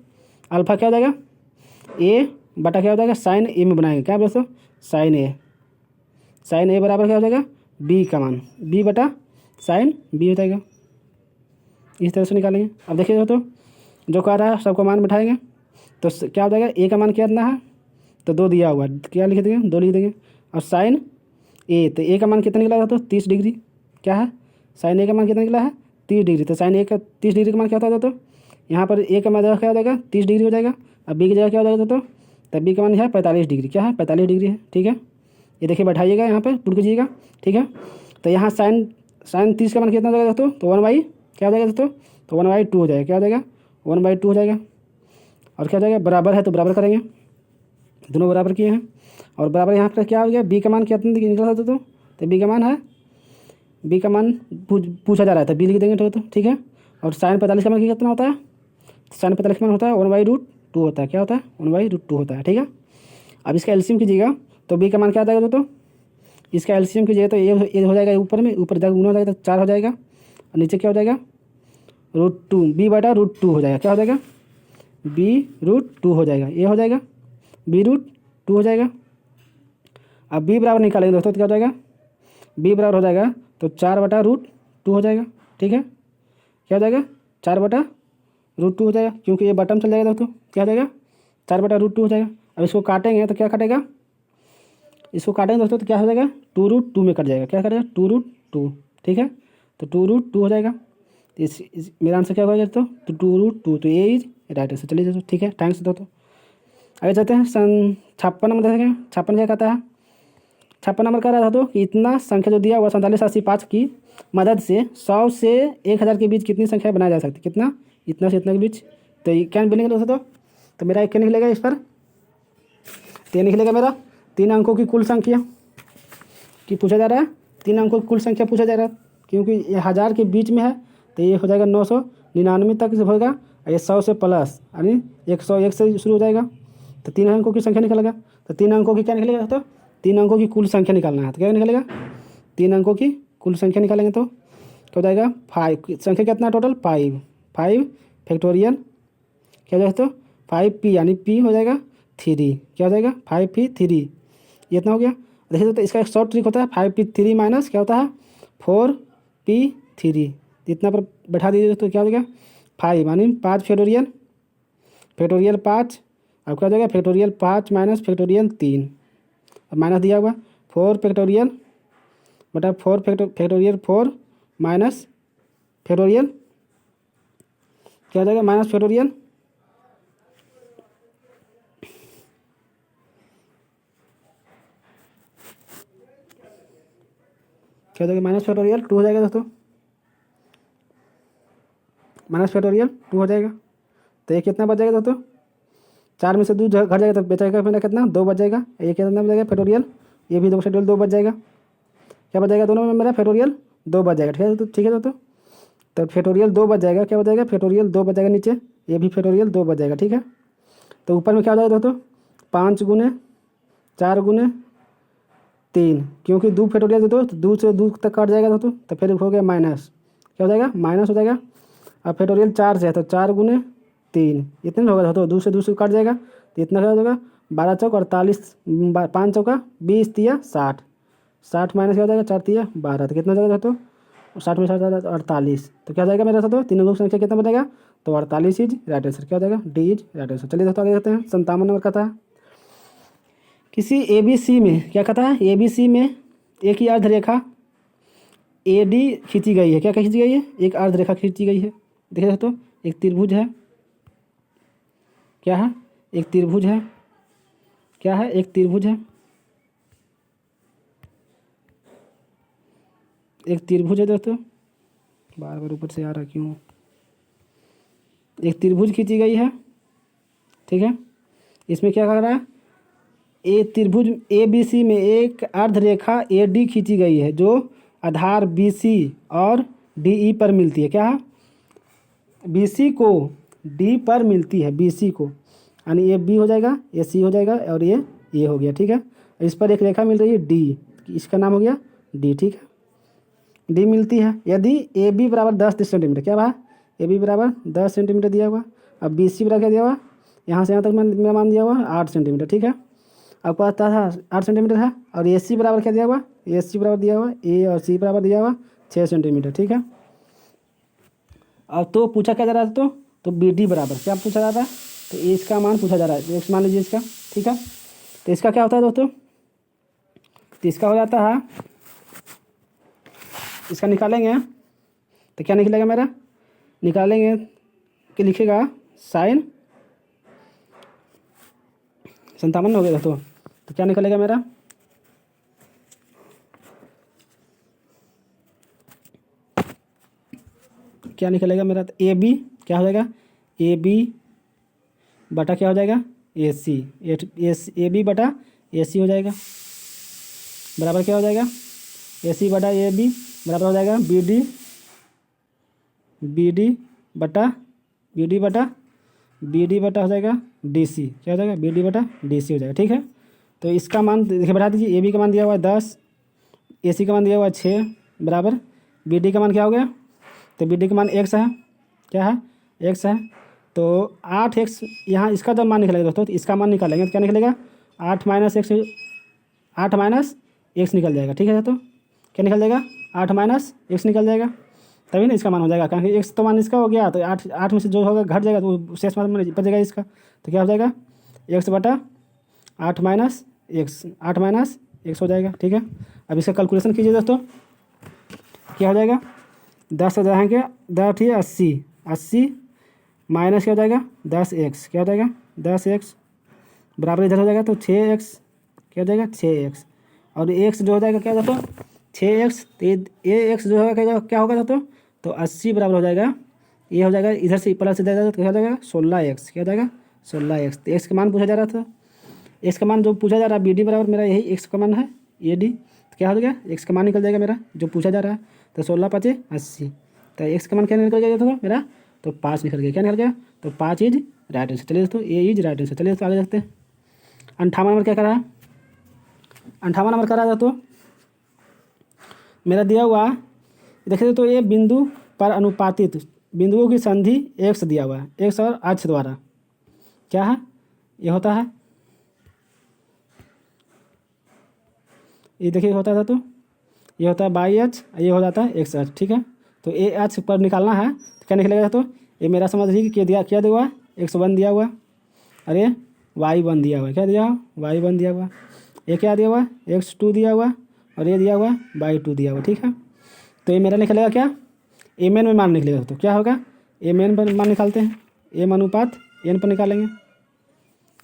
अल्फा क्या हो जाएगा ए बटा क्या हो जाएगा साइन ए में बनाएंगे, क्या दोस्तों साइन ए बराबर क्या हो जाएगा बी का मान, बी बटा साइन बी हो जाएगा, इस तरह से निकालेंगे। अब देखिए दोस्तों जो कह रहा है सबको मान बैठाएंगे, तो क्या हो जाएगा ए का मान कितना है, तो 2 दिया हुआ है, क्या लिख देंगे 2 लिख देंगे, और साइन ए, तो ए का मान कितना निकला दोस्तों 30 डिग्री, क्या है साइन ए का मान कितना निकला है 30 डिग्री, तो साइन ए का 30 डिग्री का मान क्या होता है दोस्तों, यहाँ पर ए का मान क्या हो जाएगा 30 डिग्री हो जाएगा, अब बी की जगह क्या हो जाएगा दोस्तों, तब बी का मान है 45 डिग्री, क्या है 45 डिग्री है, ठीक है। ये देखिए बैठाइएगा यहाँ पर पुट कीजिएगा, ठीक है। तो यहाँ साइन 30 का मान कितना हो जाएगा दोस्तों, तो 1 बाई क्या हो जाएगा दोस्तों, तो 1/2 हो जाएगा, क्या हो जाएगा 1/2 हो जाएगा, और क्या हो जाएगा बराबर है तो बराबर करेंगे, दोनों बराबर किए हैं, और बराबर यहाँ पर क्या हो गया बी का मान कितना निकला था दोस्तों, तो बी का मान है, बी का मान पूछा जा रहा था, बी लिख देंगे तो ठीक है। और साइन 45 का मान कितना होता है, साइन 45 का मान होता है 1/√2 होता है, क्या होता है 1/√2 होता है, ठीक है। अब इसका एलसीएम कीजिएगा तो बी का मान क्या आ जाएगा दोस्तों, इसका एलसीएम कीजिएगा तो ये हो जाएगा ऊपर में, ऊपर जाकर गुना हो जाएगा तो 4 हो जाएगा, और नीचे क्या हो जाएगा √2, बी बटा √2 हो जाएगा, क्या हो जाएगा b√2 हो जाएगा, ये हो जाएगा b√2 हो जाएगा। अब b बराबर निकालेंगे दोस्तों तो क्या हो जाएगा b बराबर हो जाएगा तो 4/√2 हो जाएगा, ठीक है। क्या हो जाएगा 4/√2 हो जाएगा, क्योंकि ये बटन चल जाएगा दोस्तों, क्या हो जाएगा 4/√2 हो जाएगा। अब इसको काटेंगे तो क्या कटेगा, इसको काटेंगे दोस्तों तो क्या हो जाएगा, 2√2 में कट जाएगा, क्या कटेगा 2√2, ठीक है। तो 2√2 हो जाएगा। मेरा आंसर क्या होगा दोस्तों, तो 2√2, तो ये इज राइट आंसर। चलिए दोस्तों ठीक है, थैंक्स दोस्तों। आगे चलते हैं 56 नंबर देखेंगे। 56 क्या कहता है, 56 नंबर कह रहा था तो कि इतना संख्या जो दिया हुआ 47,80,5 की मदद से 100 से 1000 के बीच कितनी संख्या बनाई जा सकती है, कितना, इतना से इतना के बीच। तो ये क्या बोलेंगे दोस्तों, तो मेरा क्या निकलेगा इस पर, तो ये निकलेगा मेरा 3 अंकों की कुल संख्या की पूछा जा रहा है, 3 अंकों की कुल संख्या पूछा जा रहा है, क्योंकि ये 1000 के बीच में है तो ये हो जाएगा 999 तक से होगा, ये 100 से प्लस यानी 101 से शुरू हो जाएगा, तो 3 अंकों की संख्या निकलेगा। तो 3 अंकों की क्या निकलेगा दोस्तों, 3 अंकों की कुल संख्या निकालना है, तो क्या निकलेगा, 3 अंकों की कुल संख्या निकालेंगे तो क्या हो जाएगा 5, संख्या कितना टोटल 5 फैक्टोरियल क्या हो जाएगा तो 5p यानी p हो जाएगा 3, क्या हो जाएगा 5p3, ये इतना हो गया। देखिए तो इसका एक शॉर्ट ट्रिक होता है, 5p3 माइनस क्या होता है 4p3, इतना पर बैठा दीजिए तो क्या हो जाएगा 5 यानी 5 फैक्टोरियल 5, अब क्या हो जाएगा फैक्टोरियल 5 माइनस फैक्टोरियल 3, अब माइनस दिया हुआ 4 फैक्टोरियल बटा 4 फैक्टोरियल 4 माइनस फैक्टोरियल क्या हो जाएगा माइनस फैक्टोरियल क्या हो जाएगा माइनस फैक्टोरियल 2 हो जाएगा दोस्तों, माइनस फैक्टोरियल 2 हो जाएगा। तो ये कितना बच जाएगा दोस्तों, 4 में से 2 घट जाएगा तो बचेगा मेरा कितना 2 बच जाएगा, ये कितना बच जाएगा फैक्टोरियल, ये भी 2 फैक्टोरियल 2 बच जाएगा, क्या बच जाएगा दोनों में मेरा फैक्टोरियल 2 बच जाएगा, ठीक है तो ठीक है दोस्तों। तो फैक्टोरियल 2 बच जाएगा, क्या बच जाएगा फैक्टोरियल 2 बच जाएगा, नीचे ये भी फैक्टोरियल 2 बच जाएगा, ठीक है। तो ऊपर में क्या हो जाएगा दोस्तों 5 गुने 4 गुने 3, क्योंकि 2 फैक्टोरियल दोस्तों तो 2 से 2 तक काट जाएगा दोस्तों, तो फिर हो गया माइनस, क्या हो जाएगा माइनस हो जाएगा। अब फैक्टोरियल 4 से है तो 4 गुने 3 इतने में होगा दोस्तों, 2 से 2 से काट जाएगा तो इतना क्या हो जाएगा 12 चौक 48, 5 चौका 20 तिया 60, 60 माइनस क्या हो जाएगा 4 तिया 12, तो कितना हो जाएगा दोस्तों 60 में 60 48, तो क्या हो जाएगा मेरा दोस्तों तीनों संख्या कितना बनेगा, तो 48 इज राइट आंसर, क्या हो जाएगा डी इज राइट आंसर। चलिए दोस्तों आगे देखते हैं 57 नंबर का था, किसी ABC में क्या कहता है, ABC में एक ही अर्ध रेखा AD खींची गई है, क्या खींची गई है, एक अर्ध रेखा खींची गई है। देखिए दोस्तों एक त्रिभुज है, क्या है एक त्रिभुज है, क्या है एक त्रिभुज है, एक त्रिभुज है दोस्तों, बार बार ऊपर से आ रहा क्यों, एक त्रिभुज खींची गई है, ठीक है। इसमें क्या कर रहा है, ए त्रिभुज ABC में एक अर्ध रेखा AD खींची गई है जो आधार BC और DE पर मिलती है, क्या है BC को D पर मिलती है, BC को यानी ये B हो जाएगा, ये C हो जाएगा और ये A हो गया, ठीक है। इस पर एक रेखा मिल रही है D, इसका नाम हो गया D, ठीक है। D मिलती है यदि AB बराबर 10 सेंटीमीटर, क्या भाई AB बराबर 10 सेंटीमीटर दिया हुआ, अब BC बराबर क्या दिया हुआ, यहाँ से यहाँ तक मेरा मान दिया हुआ 8 सेंटीमीटर, ठीक है। आपको आता था 8 सेंटीमीटर है, और AC बराबर क्या दिया हुआ, AC बराबर दिया हुआ A और C बराबर दिया हुआ 6 सेंटीमीटर, ठीक है। अब तो पूछा क्या जा रहा था, तो BD बराबर क्या पूछा जा रहा है, तो इसका मान पूछा जा रहा है, तो मान लीजिए इसका, ठीक है। तो इसका क्या होता है दोस्तों, तो इसका हो जाता है, इसका निकालेंगे तो क्या निकलेगा मेरा, निकालेंगे कि लिखेगा साइन 57 हो गया दोस्तों, तो क्या निकलेगा मेरा, क्या निकलेगा मेरा, तो AB क्या हो जाएगा AB बटा क्या हो जाएगा AC, AB बटा AC हो जाएगा, बराबर क्या हो जाएगा AC बटा AB बराबर हो जाएगा BD बटा हो जाएगा DC, क्या हो जाएगा BD बटा DC हो जाएगा, ठीक है। तो इसका मान देखिए बढ़ा दीजिए, AB का मान दिया हुआ है 10, AC का मान दिया हुआ है 6 बराबर BD का मान क्या हो गया, तो BD का मान x है, क्या है x है, तो 8x यहाँ इसका जब मान निकलेगा दोस्तों, तो इसका मान निकालेंगे तो क्या निकलेगा 8 माइनस x निकल जाएगा, ठीक है। तो क्या निकल जाएगा 8 माइनस x निकल जाएगा, तभी ना इसका मान हो जाएगा, क्योंकि x तो मान इसका हो गया, तो 8 में से जो होगा घट जाएगा तो शेष मान बचेगा इसका, तो क्या हो जाएगा x बटा 8 माइनस एक्स, 8 माइनस एक्स हो जाएगा। ठीक है, अब इसका कैलकुलेशन कीजिए दोस्तों, क्या हो जाएगा, 10 से जाएंगे 10 ठीक है 80, 80 माइनस क्या हो जाएगा 10 एक्स, क्या हो जाएगा 10 एक्स बराबर इधर हो जाएगा तो 6 एक्स, क्या हो जाएगा 6 एक्स, और एक्स जो हो जाएगा क्या दोस्तों 6 एक्स, तो ये एक्स जो है क्या होगा दोस्तों, तो 80 बराबर हो जाएगा, ये हो जाएगा इधर से प्लस इधर जाएगा तो क्या हो जाएगा 16 एक्स, क्या हो जाएगा 16 एक्स। तो एक्स का मान पूछा जा रहा था, एक्स का मान जो पूछा जा रहा है बी डी बराबर मेरा यही एक्स का मान है ए डी, तो क्या हो गया एक्स का मान निकल जाएगा मेरा जो पूछा जा रहा है, तो 16 5 80, तो एक्स का मान क्या निकल गया था मेरा, तो 5 निकल गया, क्या निकल गया, तो 5 इज राइट आंसर। चलिए दोस्तों ए इज राइट आंसर। चलिए दोस्तों आगे देखते हैं, 58 नंबर क्या कर रहा है, 58 नंबर कर रहा था तो मेरा दिया हुआ देखिए तो ये बिंदु पर अनुपातित बिंदुओं की संधि एक्स दिया हुआ है, एक्स और अक्ष द्वारा क्या है, ये होता है, ये देखिए होता था तो ये होता है बाई एच, ये हो जाता है एक्स एच। ठीक है, तो ए एच पर निकालना है तो क्या निकलेगा, तो ये मेरा समझ लीजिए कि क्या दिया हुआ है x1 दिया हुआ है, अरे y1 दिया हुआ है, क्या दिया हुआ y1 दिया हुआ है, ये क्या दिया हुआ है x2 दिया हुआ है, और ये दिया हुआ है y2 दिया हुआ है। ठीक है, तो ये मेरा निकलेगा क्या, एम एन में मान निकलेगा, तो क्या होगा एम एन पर मान निकालते हैं, एम अनुपात एन पर निकालेंगे।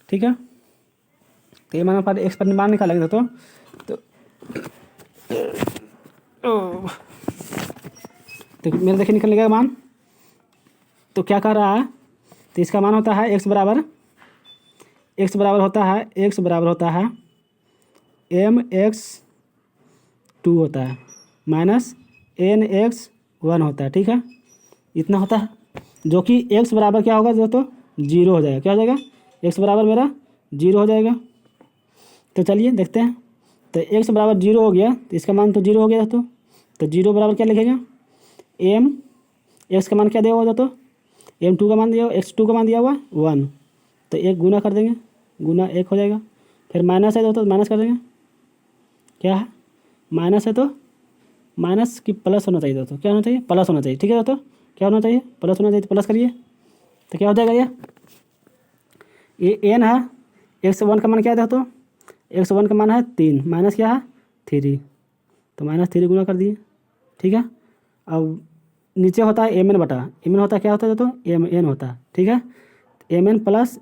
ठीक है, तो एम अनुपात एक्स पर मान निकालेंगे तो मेरा देखिए निकल गया मान, तो क्या कर रहा है, तो इसका मान होता है एक्स बराबर होता है एम एक्स 2 होता है माइनस एन एक्स 1 होता है। ठीक है, इतना होता है, जो कि एक्स बराबर क्या होगा दोस्तों 0 हो जाएगा, क्या हो जाएगा एक्स बराबर मेरा 0 हो जाएगा। तो चलिए देखते हैं, तो एक्स बराबर 0 हो गया तो इसका मान तो 0 हो गया दोस्तों, तो 0 बराबर क्या लिखेगा एम एक्स का मान क्या दिया हुआ दोस्तों, m2 का मान दिया हुआ, x2 का मान दिया हुआ 1, तो एक गुना कर देंगे, गुना 1 हो जाएगा, फिर माइनस है दोस्तों माइनस कर देंगे, क्या है माइनस है तो माइनस की प्लस होना चाहिए दोस्तों, क्या होना चाहिए प्लस होना चाहिए। ठीक है दोस्तों, क्या होना चाहिए प्लस होना चाहिए, तो प्लस करिए, तो क्या हो जाएगा ये एन है, x1 का मान क्या है दोस्तों, x1 का मान है 3 माइनस क्या है 3, तो माइनस 3 गुना कर दिए। ठीक है, अब नीचे होता है एम एन बटा एम एन होता है क्या होता है तो एम एन होता है। ठीक है, एम एन प्लस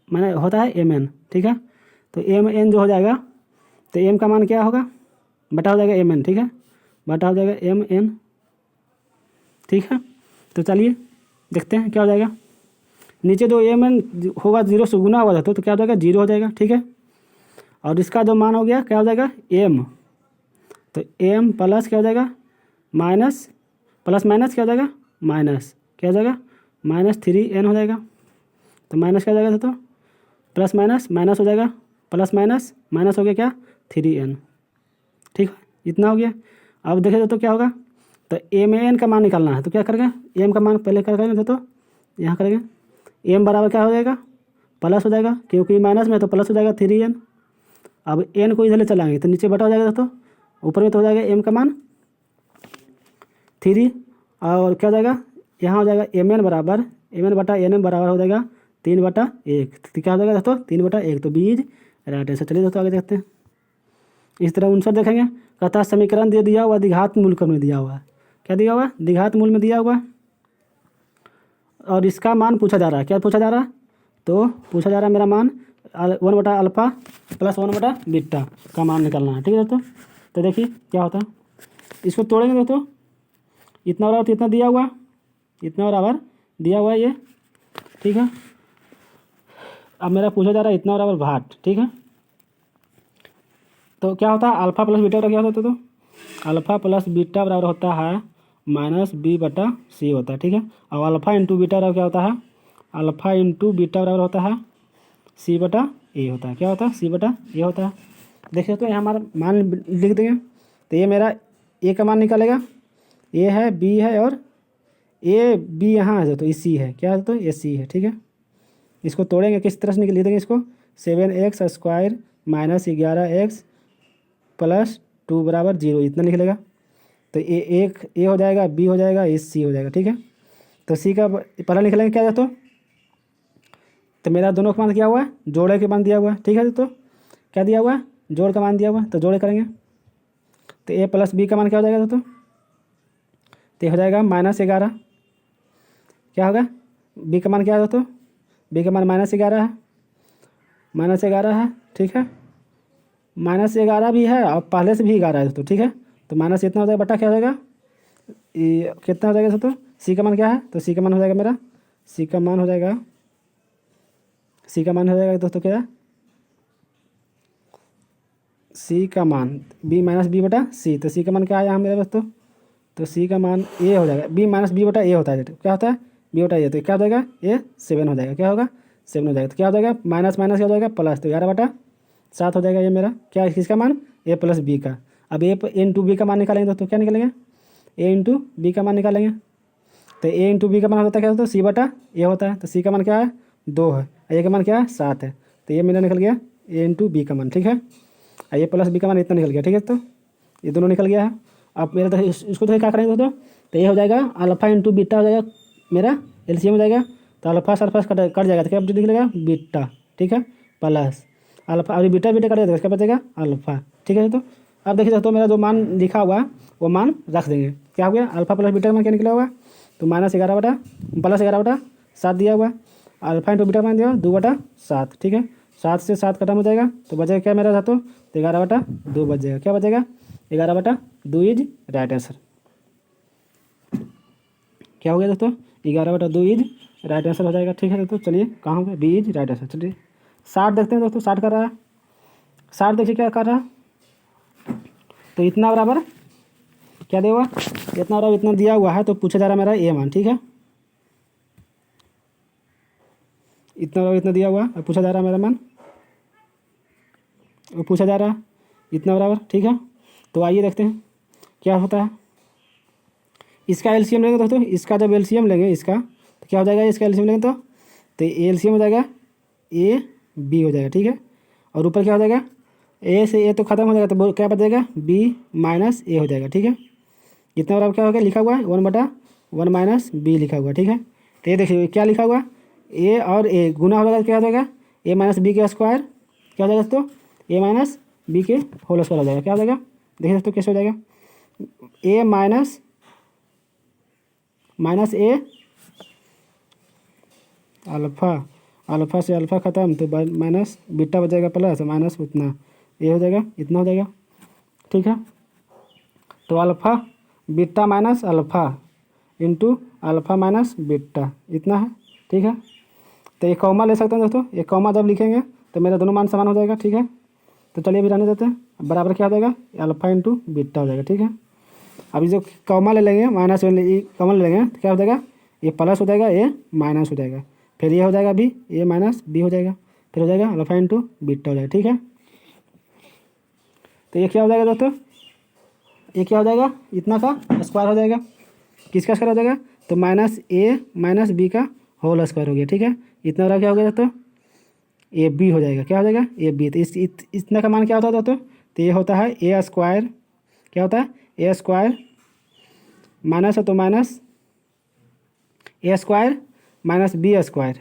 मैंने होता है एम एन। ठीक है, तो एम एन जो हो जाएगा तो एम का मान क्या होगा बटा हो जाएगा एम एन। ठीक है, बटा हो जाएगा एम एन। ठीक है, तो चलिए देखते हैं क्या हो जाएगा, नीचे जो एम एन होगा 0 से गुना हुआ था तो क्या हो जाएगा 0 हो जाएगा। ठीक है, और इसका जो मान हो गया क्या हो जाएगा एम, तो एम प्लस क्या हो जाएगा माइनस प्लस माइनस क्या हो जाएगा माइनस, क्या हो जाएगा -3n हो जाएगा, तो माइनस क्या हो जाएगा तो प्लस माइनस माइनस हो जाएगा, प्लस माइनस माइनस हो गया क्या 3n। ठीक है, इतना हो गया। अब देखें तो क्या होगा, तो एम एन का मान निकालना है, तो क्या करेंगे एम का मान पहले कर करेंगे तो यहाँ करेंगे, एम बराबर क्या हो जाएगा प्लस हो जाएगा, क्योंकि माइनस में तो प्लस हो जाएगा 3n। अब एन को इधर ले चलाएंगे तो नीचे बटा हो जाएगा दोस्तों, ऊपर में तो हो जाएगा एम का मान 3, और क्या हो जाएगा यहाँ हो जाएगा एम एन बटा एन एम बराबर हो जाएगा 3/1, तो क्या हो जाएगा दोस्तों 3/1, तो बी इज राइट आंसर। चलिए दोस्तों आगे देखते हैं, इस तरह आंसर देखेंगे, कहता है समीकरण दे दिया हुआ द्विघात मूल क्रम में दिया हुआ है, क्या दिया हुआ द्विघात मूल में दिया हुआ, और इसका मान पूछा जा रहा है, क्या पूछा जा रहा है, तो पूछा जा रहा है मेरा मान 1/α प्लस 1/β का मान निकालना है। ठीक है दोस्तों, तो देखिए क्या होता है, इसको तोड़ेंगे दोस्तों, इतना बराबर इतना दिया हुआ, इतना बराबर दिया हुआ है ये। ठीक है, अब मेरा पूछा जा रहा है इतना बराबर भाट। ठीक है, तो क्या होता है अल्फा प्लस बीटा क्या होता है, तो अल्फा प्लस बीटा बराबर होता है -b/c होता है। ठीक है, और अल्फा इंटू बीटा बराबर क्या होता है, अल्फा इंटू बीटा बराबर होता है c/a होता है, क्या होता है c/a होता है। देखिए तो यहाँ हमारा मान लिख देंगे, तो ये मेरा a का मान निकालेगा, a है b है और a b यहाँ है तो c है, क्या है तो ये c है। ठीक है, इसको तोड़ेंगे किस तरह से लिख देंगे इसको, 7x² माइनस 11x प्लस 2 बराबर 0 इतना निकलेगा, तो ए हो जाएगा, बी हो जाएगा, ये सी हो जाएगा। ठीक है, तो सी का पहला निकलेंगे क्या दोस्तों, तो मेरा दोनों का मान क्या हुआ है जोड़े के मान दिया हुआ है। ठीक है दोस्तों, क्या दिया हुआ है, जोड़ का मान दिया हुआ है, तो जोड़ करेंगे तो ए प्लस बी का मान क्या हो जाएगा दोस्तों, तो हो जाएगा -11। क्या होगा, बी का मान क्या है दोस्तों, बी का मान -11 है, -11 है, ठीक है। -11 भी है और पहले से भी 11 है दोस्तों, ठीक है। तो माइनस इतना हो जाएगा बटा क्या हो जाएगा, ये कितना हो जाएगा दोस्तों, सी का मान क्या है, तो सी का मान हो जाएगा मेरा, सी का मान हो जाएगा, सी का मान हो जाएगा दोस्तों क्या, सी का मान बी माइनस बी बटा सी, तो सी का मान क्या आया मेरे दोस्तों, तो सी का मान ए हो जाएगा, बी माइनस बी बटा ए होता है, क्या होता है, बी बटा ए, तो क्या हो जाएगा, ए 7 हो जाएगा, क्या होगा 7 हो जाएगा, तो क्या हो जाएगा माइनस माइनस क्या हो जाएगा प्लस, तो 11/7 हो जाएगा ये मेरा क्या, किसका मान, ए प्लस बी का। अब ए इंटू बी का मान निकालेंगे दोस्तों, क्या निकालेंगे, ए इंटू बी का मान निकालेंगे, तो ए इंटू बी का मान होता है क्या दोस्तों, सी बटा ए होता है, तो सी का मान क्या है 2 है, ए का मान क्या है 7 है, तो ये मेरा निकल गया ए इंटू बी का मान, ठीक है। ए प्लस बी का मान इतना निकल गया, ठीक है। तो ये दोनों निकल गया है। अब मेरा तो इसको तो क्या करेंगे दोस्तों, तो ये हो जाएगा अल्फा इंटू बीटा हो जाएगा मेरा, एलसीएम हो जाएगा, तो अल्फा से अल्फा कट जाएगा, तो क्या निकलेगा बीटा, ठीक है, प्लस अल्फा, और बीटा बीटा कट जाएगा, क्या बचेगा अल्फा, ठीक है। तो अब देखिए दोस्तों मेरा जो मान लिखा हुआ है वो मान रख देंगे, क्या हो गया अल्फा प्लस बीटा का मान क्या निकला हुआ, तो -11/+11/7 दिया हुआ है, अल्फा इंटू बीटा का मान दिया 2/7, ठीक है। 7 से 7 खत्म हो जाएगा, तो बचेगा क्या मेरा था, तो 11/2 बच जाएगा, क्या बचेगा 11/2 इज राइट आंसर। क्या हो गया दोस्तों, 11/2 इज राइट आंसर हो जाएगा, ठीक है दोस्तों। चलिए कहाँ हो गया, बी इज राइट आंसर। चलिए 60 देखते हैं दोस्तों, 60 कर रहा है, 60 देखिए क्या कर रहा है, तो इतना बराबर क्या दिया हुआ, इतना बराबर इतना दिया हुआ है, तो पूछा जा रहा है मेरा ए मान, ठीक है। इतना बराबर इतना दिया हुआ है, पूछा जा रहा है मेरा मान, वो पूछा जा रहा है इतना बराबर, ठीक है। तो आइए देखते हैं क्या होता है। इसका एलसीएम लेंगे दोस्तों, इसका जब एलसीएम लेंगे इसका, तो क्या हो जाएगा, इसका एलसीएम लेंगे तो एलसीएम हो जाएगा ए बी हो जाएगा, ठीक है। और ऊपर क्या हो जाएगा, ए से ए तो खत्म हो जाएगा, तो क्या बचेगा बी माइनस ए हो जाएगा, ठीक है। इतना बराबर क्या होगा, लिखा हुआ है 1/1 माइनस बी लिखा हुआ है, ठीक है। तो ये देखिए क्या लिखा हुआ है, ए और ए गुना हो जाएगा, क्या हो जाएगा ए माइनस बी के स्क्वायर, क्या हो जाएगा दोस्तों ए माइनस बी के होल स्क्वायर हो जाएगा, क्या हो जाएगा देखिए दोस्तों कैसे हो जाएगा, ए माइनस ए अल्फ़ा, अल्फ़ा से अल्फ़ा ख़त्म, तो माइनस बीटा हो जाएगा प्लस माइनस उतना ए हो जाएगा, इतना हो जाएगा, ठीक है। तो alpha beta minus alpha into alpha minus beta इतना है, ठीक है। तो ये कॉमा ले सकते हैं दोस्तों, ये कॉमा जब लिखेंगे तो मेरा दोनों मान समान हो जाएगा, ठीक है। तो चलिए अभी रहने देते हैं, बराबर क्या हो जाएगा अल्फ़ा इंटू बीटा हो जाएगा, ठीक है। अभी जो कॉमा ले लेंगे माइनस कॉमा ले लेंगे तो क्या हो जाएगा, ये प्लस हो जाएगा, ये माइनस हो जाएगा, फिर ये हो जाएगा बी, ए माइनस बी हो जाएगा, फिर हो जाएगा अल्फ़ा इंटू बीटा हो जाएगा, ठीक है। तो ये क्या हो जाएगा दोस्तों, ये क्या हो जाएगा इतना का स्क्वायर हो जाएगा, किसका स्क्वायर हो जाएगा, तो माइनस ए माइनस बी का होल स्क्वायर हो गया, ठीक है। इतना बड़ा क्या हो गया दोस्तों ए बी हो जाएगा, क्या हो जाएगा ए बी। तो इतना का मान क्या होता है दोस्तों, तो ये होता है ए स्क्वायर, क्या होता है ए स्क्वायर माइनस है तो माइनस ए स्क्वायर माइनस बी स्क्वायर,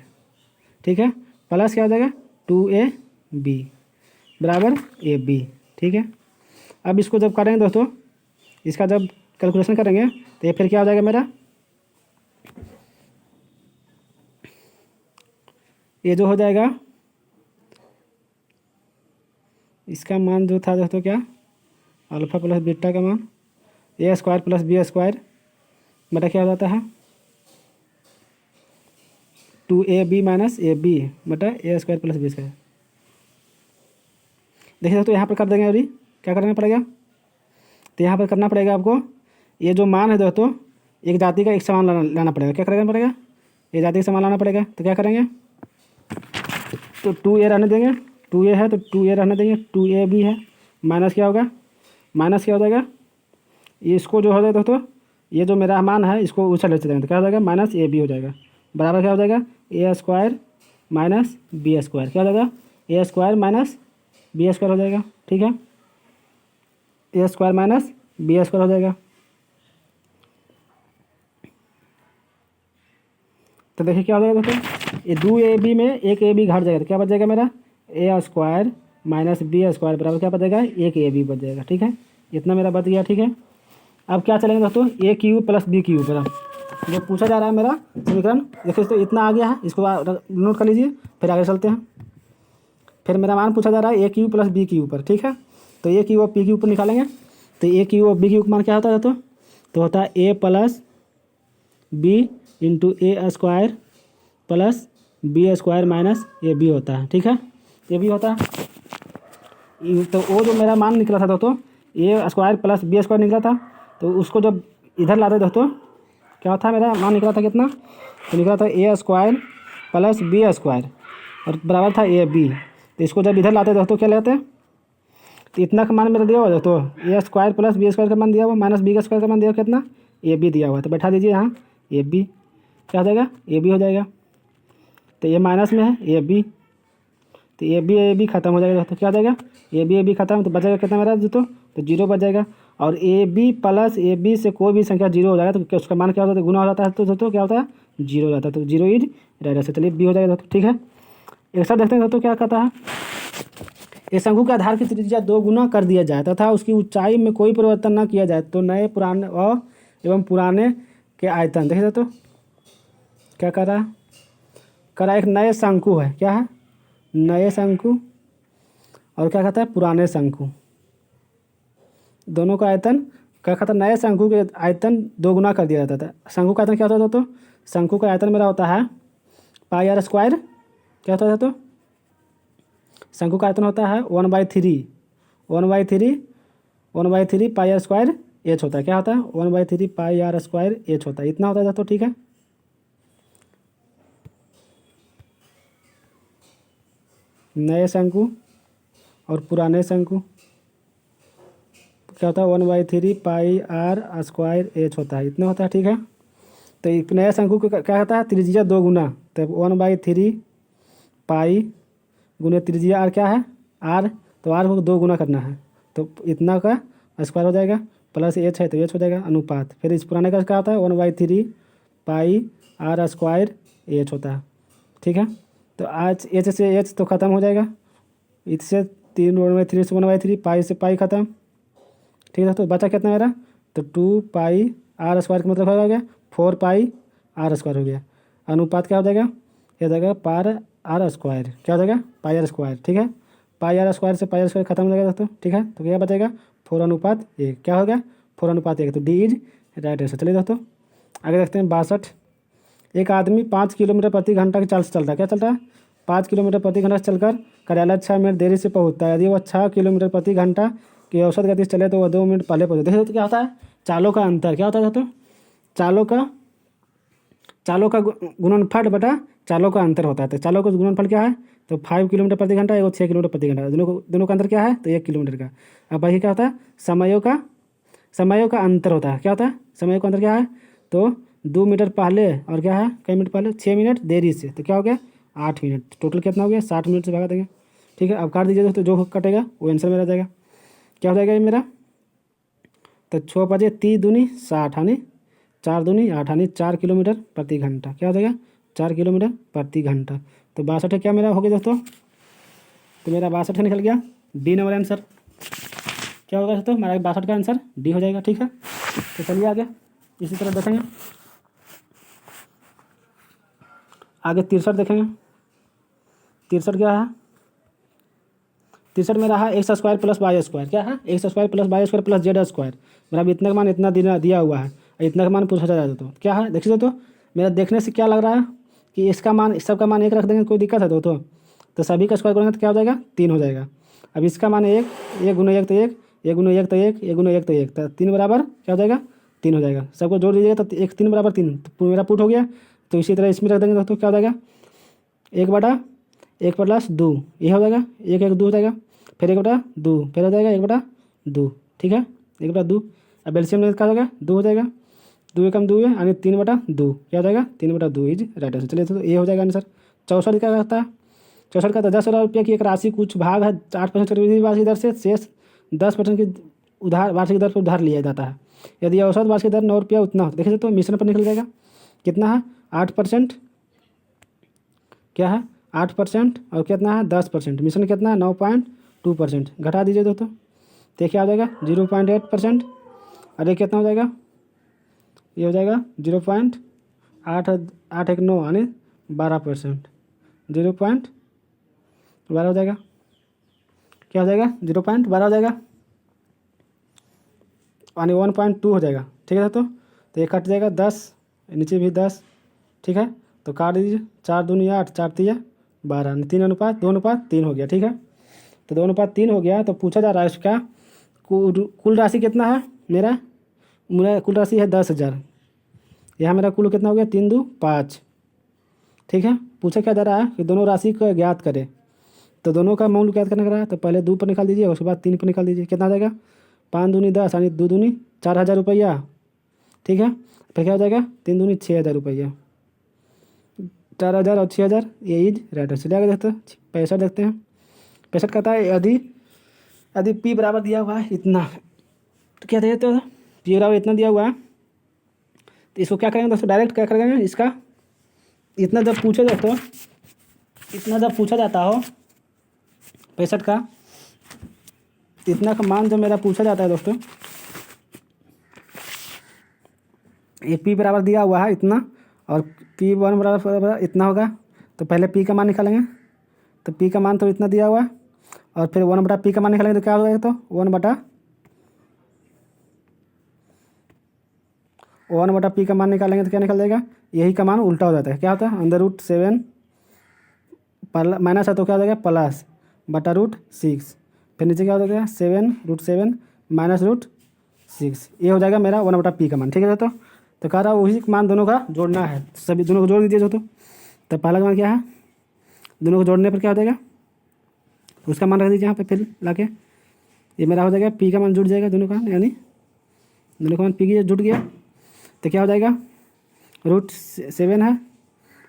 ठीक है, प्लस क्या हो जाएगा 2ab बराबर ए बी, ठीक है। अब इसको जब करेंगे दोस्तों, इसका जब कैलकुलेशन करेंगे तो ये फिर क्या हो जाएगा मेरा, ये जो हो जाएगा इसका मान जो था दोस्तों क्या, अल्फ़ा प्लस बीटा का मान ए स्क्वायर प्लस बी स्क्वायर बटा क्या हो जाता है 2ab माइनस ए बी बटा ए स्क्वायर प्लस बी स्क्वायर। देखिए दोस्तों यहाँ पर कर देंगे, अभी क्या करना पड़ेगा, तो यहाँ पर करना पड़ेगा आपको, ये जो मान है दोस्तों एक जाति का एक समान लाना पड़ेगा, क्या करना पड़ेगा, ये जाति का समान लाना पड़ेगा, तो क्या करेंगे, तो 2a रहने देंगे, 2a है तो 2a रहने देंगे, 2ab है माइनस क्या होगा, माइनस क्या हो जाएगा, ये इसको जो हो जाएगा दोस्तों, ये जो मेरा मान है इसको ऊँचा लेते जाएंगे, तो क्या हो जाएगा माइनस ए बी हो जाएगा, बराबर क्या हो जाएगा ए स्क्वायर माइनस बी स्क्वायर, क्या हो जाएगा ए स्क्वायर माइनस बी स्क्वायर हो जाएगा, ठीक है, ए स्क्वायर माइनस बी स्क्वायर हो जाएगा। देखिए क्या हो जाएगा दोस्तों, ये 2ab में एक ab घट जाएगा, तो क्या बच जाएगा मेरा ए स्क्वायर माइनस बी स्क्वायर बराबर क्या बचेगा, एक ए बी बच जाएगा। ठीक है, इतना मेरा बच गया। ठीक है, अब क्या चलेंगे दोस्तों, ए क्यू प्लस बी क्यू पर जो पूछा जा रहा है मेरा समीकरण, देखो तो इतना आ गया है, इसको नोट कर लीजिए, फिर आगे चलते हैं। फिर मेरा मान पूछा जा रहा है A cube plus B cube पर। ठीक है, तो ए क्यू और पी क्यू पर निकालेंगे, तो ए क्यू और बी क्यू का मान क्या होता है दोस्तों, तो होता है A plus B into A square plus B square minus A B होता है। ठीक है, ये भी होता है। तो वो जो मेरा मान निकला था दोस्तों, ए स्क्वायर प्लस बी स्क्वायर निकला था, तो उसको जब इधर लाते दोस्तों क्या था, मेरा मान निकला था कितना, तो निकला था ए स्क्वायर प्लस बी स्क्वायर और बराबर था ए बी। तो इसको जब इधर लाते दोस्तों क्या लेते, तो इतना का मान मेरा दिया हुआ दोस्तों, ए स्क्वायर प्लस बी स्क्वायर का मान दिया हुआ माइनस बी का स्क्वायर का मान दिया हुआ कितना, ए बी दिया हुआ है। तो बैठा दीजिए यहाँ, ए बी क्या हो जाएगा, ए बी हो जाएगा। तो ये माइनस में है ए बी, तो ए बी खत्म हो जाएगा दोस्तों, क्या हो जाएगा, ए बी खत्म, तो बचेगा कितना मेरा दोस्तों, तो जीरो बच जाएगा। और A B plus A B से कोई भी संख्या जीरो हो जाएगा तो उसका मान क्या होता है, गुना हो जाता है, तो दोस्तों क्या होता है, जीरो हो जाता है। तो जीरो इज राइट आंसर, चलिए बी हो जाएगा दोस्तों। ठीक है, एक साथ देखते हैं दोस्तों क्या कहता है, एक शंकु के आधार की त्रिज्या 2 गुना कर दिया जाए तथा उसकी ऊंचाई में कोई परिवर्तन न किया जाए तो नए पुराने और एवं पुराने के आयतन, देखिए दोस्तों क्या कर रहा है, करा एक नए शंकु है, क्या है, नए शंकु, और क्या कहता है, पुराने शंकु, दोनों का आयतन क्या कहता है, नए शंकु के आयतन 2 गुना कर दिया जाता था। शंकु का आयतन क्या होता है दोस्तों, शंकु का आयतन मेरा होता है पाई आर स्क्वायर, क्या होता है दोस्तों, शंकु का आयतन होता है 1/3 पाई आर स्क्वायर एच होता है, क्या होता है, 1/3 पाई आर स्क्वायर एच होता है, इतना होता है दोस्तों। ठीक है, नए शंकु और पुराने शंकु क्या होता है, 1/3 पाई आर स्क्वायर एच होता है, इतना होता है। ठीक है, तो एक नया शंकु क्या होता है, त्रिज्या 2 गुना, तो 1/3 पाई गुने त्रिज्या आर क्या है, आर, तो आर को 2 गुना करना है, तो इतना का स्क्वायर हो जाएगा, प्लस एच है तो एच हो जाएगा अनुपात। फिर इस पुराने का क्या होता है, 1/3 पाई आर स्क्वायर एच होता है। ठीक है, तो आज एच से एच तो ख़त्म हो जाएगा, इससे 1/3 से 1/3 पाई से पाई ख़त्म। ठीक है, तो बचा कितना मेरा, तो 2 पाई आर स्क्वायर का मतलब हो गया 4 पाई आर स्क्वायर हो गया, अनुपात क्या हो जाएगा, ये हो जाएगा पार आर स्क्वायर, क्या हो जाएगा, पाई आर स्क्वायर। ठीक है, पाई आर स्क्वायर से पाई आर स्क्वायर खत्म हो जाएगा दोस्तों। ठीक है, तो क्या बचेगा, 4:1, क्या हो गया, 4:1, तो डी इज राइट आंसर। चलिए दोस्तों आगे देखते हैं 62। एक आदमी 5 किलोमीटर प्रति घंटा की चाल से चलता है, क्या चलता है, 5 किलोमीटर प्रति घंटा से चलकर कार्यालय 6 मिनट देरी से पहुंचता है। यदि वह 6 किलोमीटर प्रति घंटा की औसत गति से चले तो वह 2 मिनट पहले पहुँचे। देखिए तो क्या होता है, चालों का अंतर क्या होता है दोस्तों, चालों का गुणनफल बटा चालों का अंतर होता है। तो चालों का गुणनफल क्या है, तो 5 किलोमीटर प्रति घंटा, एगो 6 किलोमीटर प्रति घंटा, दोनों का अंतर क्या है, तो 1 किलोमीटर का। अब बाकी क्या होता है, समयों का अंतर होता है, क्या होता है, समयों का अंतर क्या है, तो 2 मीटर पहले और क्या है, कई मिनट पहले, 6 मिनट देरी से, तो क्या हो गया 8 मिनट, टोटल कितना हो गया 60 मिनट से भगा देंगे। ठीक है, अब काट दीजिए दोस्तों, जो कटेगा वो आंसर मेरा जाएगा, क्या हो जाएगा ये मेरा, तो 6 बजे 30 दूनी 60 यानी 4 दूनी 8 यानी 4 किलोमीटर प्रति घंटा, क्या हो जाएगा 4 किलोमीटर प्रति घंटा। तो 62 क्या मेरा हो गया दोस्तों, तो मेरा 62 निकल गया डी नंबर आंसर, क्या होगा दोस्तों, मेरा 62 का आंसर डी हो जाएगा। ठीक है, तो चलिए आगे इसी तरह देखेंगे, आगे 63 देखेंगे। 63 क्या है, 63 में रहा X square plus Y square, क्या है, X square plus Y square plus Z square, मेरा इतना का मान इतना दिया हुआ है, इतना का मान पूछा जाता तो क्या है, देखिए तो मेरा देखने से क्या लग रहा है कि इसका मान, सबका मान 1 रख देंगे, कोई दिक्कत है तो सभी का स्क्वायर करेंगे तो क्या हो जाएगा 3 हो जाएगा। अब इसका मान 1 गुना 1 तो 1, 1 गुना 1 तो 1, 1 गुना 1 तो 1, तो 3 बराबर क्या हो जाएगा 3 हो जाएगा। सबको जोड़ दीजिएगा तो 1 3 बराबर 3, तो मेरा पुट हो गया। तो इसी तरह इसमें रख देंगे दोस्तों, क्या हो जाएगा 1/1 प्लस 2, ये हो जाएगा 1 1 2 हो जाएगा, फिर 1/2 फिर हो जाएगा 1/2। ठीक है, 1/2, अब एलसीएम में क्या हो जाएगा 2 हो जाएगा, 2 एकम 2 है यानी 3/2, क्या हो जाएगा 3/2 इज राइट आंसर। चलिए तो ये हो जाएगा आंसर। 64 क्या कहता है, 64 का, तो 10,000 रुपये की एक राशि कुछ भाग है 8% चक्रवृद्धि वार्षिक दर से, शेष 10% की उधार वार्षिक दर पर उधार लिया जाता है। यदि औसत वार्षिक दर 9 रुपया उतना हो, देखिए तो मिश्रण पर निकल जाएगा कितना है 8%, क्या है 8% और कितना है 10%, मिश्रण कितना है 2%, घटा दीजिए दोस्तों तो क्या हो जाएगा 0.8%, और ये कितना हो जाएगा, ये हो जाएगा 0.889 यानी 12%, 0.12 हो जाएगा, क्या हो जाएगा 0.12 हो जाएगा यानी 1.2 हो जाएगा। ठीक है दोस्तों, तो ये कट जाएगा 10, नीचे भी 10। ठीक है, तो काट दीजिए, 4 दूनी 8, 4 तिया 12, 3:2:3 हो गया। ठीक है, तो 2:3 हो गया। तो पूछा जा रहा है इसका कुल राशि कितना है, मेरा कुल राशि है 10,000। यहाँ मेरा कुल कितना हो गया 3×2=5। ठीक है, पूछा क्या जा रहा है कि दोनों राशि को ज्ञात करें, तो दोनों का मूल्य ज्ञात करने का है, तो पहले 2 पर निकाल दीजिए, उसके बाद 3 पर निकाल दीजिए, कितना हो जाएगा 5 दूनी 10 यानी 2 दूनी 4,000 रुपया। ठीक है, फिर क्या हो जाएगा 3 दूनी 6,000 रुपया, 4,000 और 6,000 ये इज राइट। चलिए आगे देखते हैं 65 देखते हैं। 65 कहता है यदि पी बराबर दिया हुआ है इतना, तो क्या देते हो पी बराबर इतना दिया हुआ है, तो इसको क्या करेंगे दोस्तों, डायरेक्ट क्या करेंगे, इसका इतना जब पूछा जाता हो, इतना जब पूछा जाता हो 65 का इतना का मान जब मेरा पूछा जाता है दोस्तों, ये पी बराबर दिया हुआ है इतना और P1 बराबर इतना होगा, तो पहले पी का मान निकालेंगे, तो पी का मान तो इतना दिया हुआ है, और फिर 1/p का मान निकालेंगे तो क्या हो जाएगा, तो 1/p का मान निकालेंगे तो क्या निकल जाएगा, यही का मान उल्टा हो जाता है, क्या होता है √7 माइनस है तो क्या हो जाएगा +√6, फिर नीचे क्या हो जाएगा 7√7 -√6, ये हो जाएगा मेरा 1/p का मान। ठीक है तो कह रहा है वही मान दोनों का जोड़ना है, सभी दोनों को जोड़ दीजिए दोस्तों। तो पहला मान क्या है, दोनों को जोड़ने पर क्या हो जाएगा, उसका मान रख दीजिए यहाँ पे, फिर लाके ये मेरा हो जाएगा पी का मान जुड़ जाएगा दोनों का, यानी दोनों का मान पी की जुड़ गया, तो क्या हो जाएगा √7 है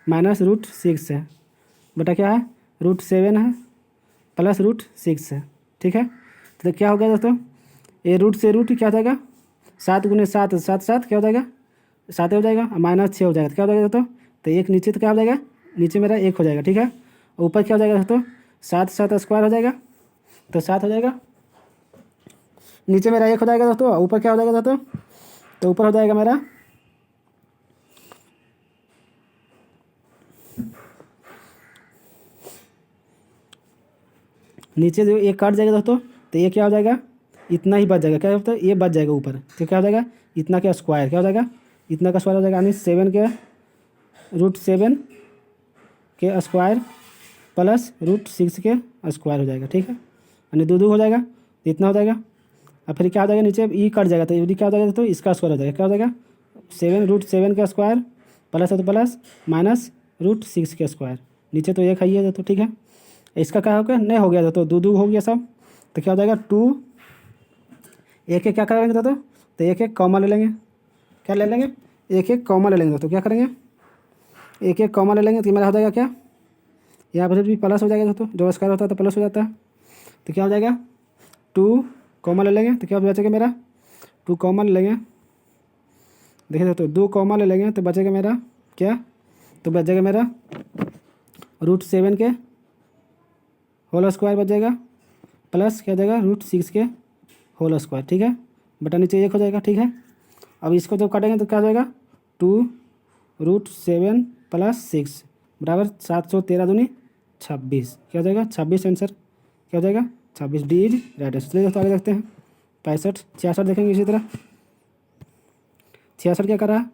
-√6 है बटा क्या है √7 है +√6 है। ठीक है, तो क्या हो गया दोस्तों, ये रूट से रूट क्या हो जाएगा 7 × 7 7 7 क्या हो जाएगा 7 हो जाएगा, -6 हो जाएगा, तो क्या हो जाएगा दोस्तों, तो एक नीचे तो क्या हो जाएगा, नीचे मेरा 1 हो जाएगा। ठीक है, ऊपर क्या हो जाएगा दोस्तों 7 7 स्क्वायर हो जाएगा, तो 7 हो जाएगा, नीचे मेरा 1 हो जाएगा दोस्तों, ऊपर क्या हो जाएगा दोस्तों, तो ऊपर हो जाएगा मेरा नीचे जो 1 काट जाएगा दोस्तों, तो ये क्या हो जाएगा इतना ही बच जाएगा, क्या होता है ये बच जाएगा ऊपर, तो क्या हो जाएगा इतना का स्क्वायर, क्या हो जाएगा इतना का स्क्वायर हो जाएगा, यानी 7 के √7 के स्क्वायर +√6 के स्क्वायर हो जाएगा। ठीक है, यानी 2 2 हो जाएगा, इतना हो जाएगा, और फिर क्या हो जाएगा नीचे ई कट जाएगा, तो ये क्या हो जाएगा तो इसका स्क्वायर हो जाएगा, क्या हो जाएगा 7√7 का स्क्वायर प्लस है तो प्लस -√6 के स्क्वायर, नीचे तो 1 है तो ठीक है, इसका क्या हो गया नहीं हो गया तो 2 2 हो गया सब, तो क्या हो जाएगा 2 1 1 क्या करेंगे तो 1 1 कॉमा ले लेंगे, क्या ले लेंगे 1 1 कॉमा ले लेंगे, तो क्या करेंगे 1 1 कॉमा ले लेंगे, तो मेरा हो जाएगा क्या, यहाँ पर भी प्लस हो जाएगा दोस्तों, जो स्क्वायर होता है तो प्लस हो जाता है, तो क्या हो जाएगा 2 कॉमा ले लेंगे, तो क्या बचेगा मेरा 2 कॉमा ले लेंगे, देखिए दोस्तों 2 कॉमा ले लेंगे तो बचेगा मेरा क्या, तो बचेगा मेरा √7 के होल स्क्वायर बच जाएगा प्लस क्या जाएगा √6 के होल स्क्वायर। ठीक है, बटा नीचे 1 हो जाएगा। ठीक है, अब इसको जब काटेंगे तो क्या हो जाएगा 2√7 + 6 बराबर 713 दूनी 26, क्या हो जाएगा 26 आंसर, क्या हो जाएगा 26 डी इज राइट। चलिए दोस्तों आगे देखते हैं 65 66 देखेंगे इसी तरह। 66 क्या कर रहा है,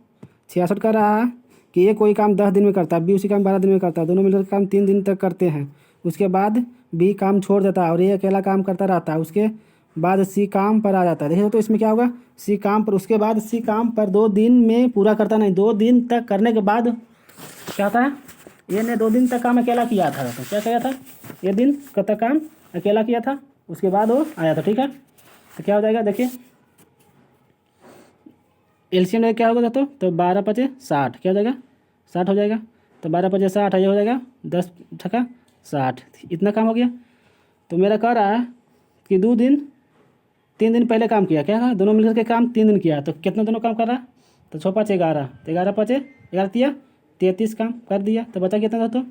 66 कर रहा है कि ये कोई काम 10 दिन में करता है, बी उसी काम 12 दिन में करता है, दोनों मिलकर काम 3 दिन तक करते हैं, उसके बाद बी काम छोड़ देता है और ये अकेला काम करता रहता है, उसके बाद सी काम पर आ जाता है। देखिए तो इसमें क्या होगा सी काम पर, उसके बाद सी काम पर 2 दिन में पूरा करता नहीं, 2 दिन तक करने के बाद क्या होता है, ये ने 2 दिन तक काम अकेला किया था, तो क्या किया था ये दिन तक काम अकेला किया था, उसके बाद वो आया था। ठीक है, तो क्या हो जाएगा देखिए एलसीएम में क्या होगा तो 12 × 5 = 60, क्या हो जाएगा 60 हो जाएगा, तो 12 × 5 = 60 ये हो जाएगा 10 × 60, इतना काम हो गया। तो मेरा कह रहा है कि 3 दिन पहले काम किया, क्या कहा दोनों मिलकर के काम 3 दिन किया, तो कितना दोनों काम कर रहा है तो 6 × 5 = 11, तो 11 × 5 = 11 × 3 = 33 काम कर दिया, तो बचा कितना दोस्तों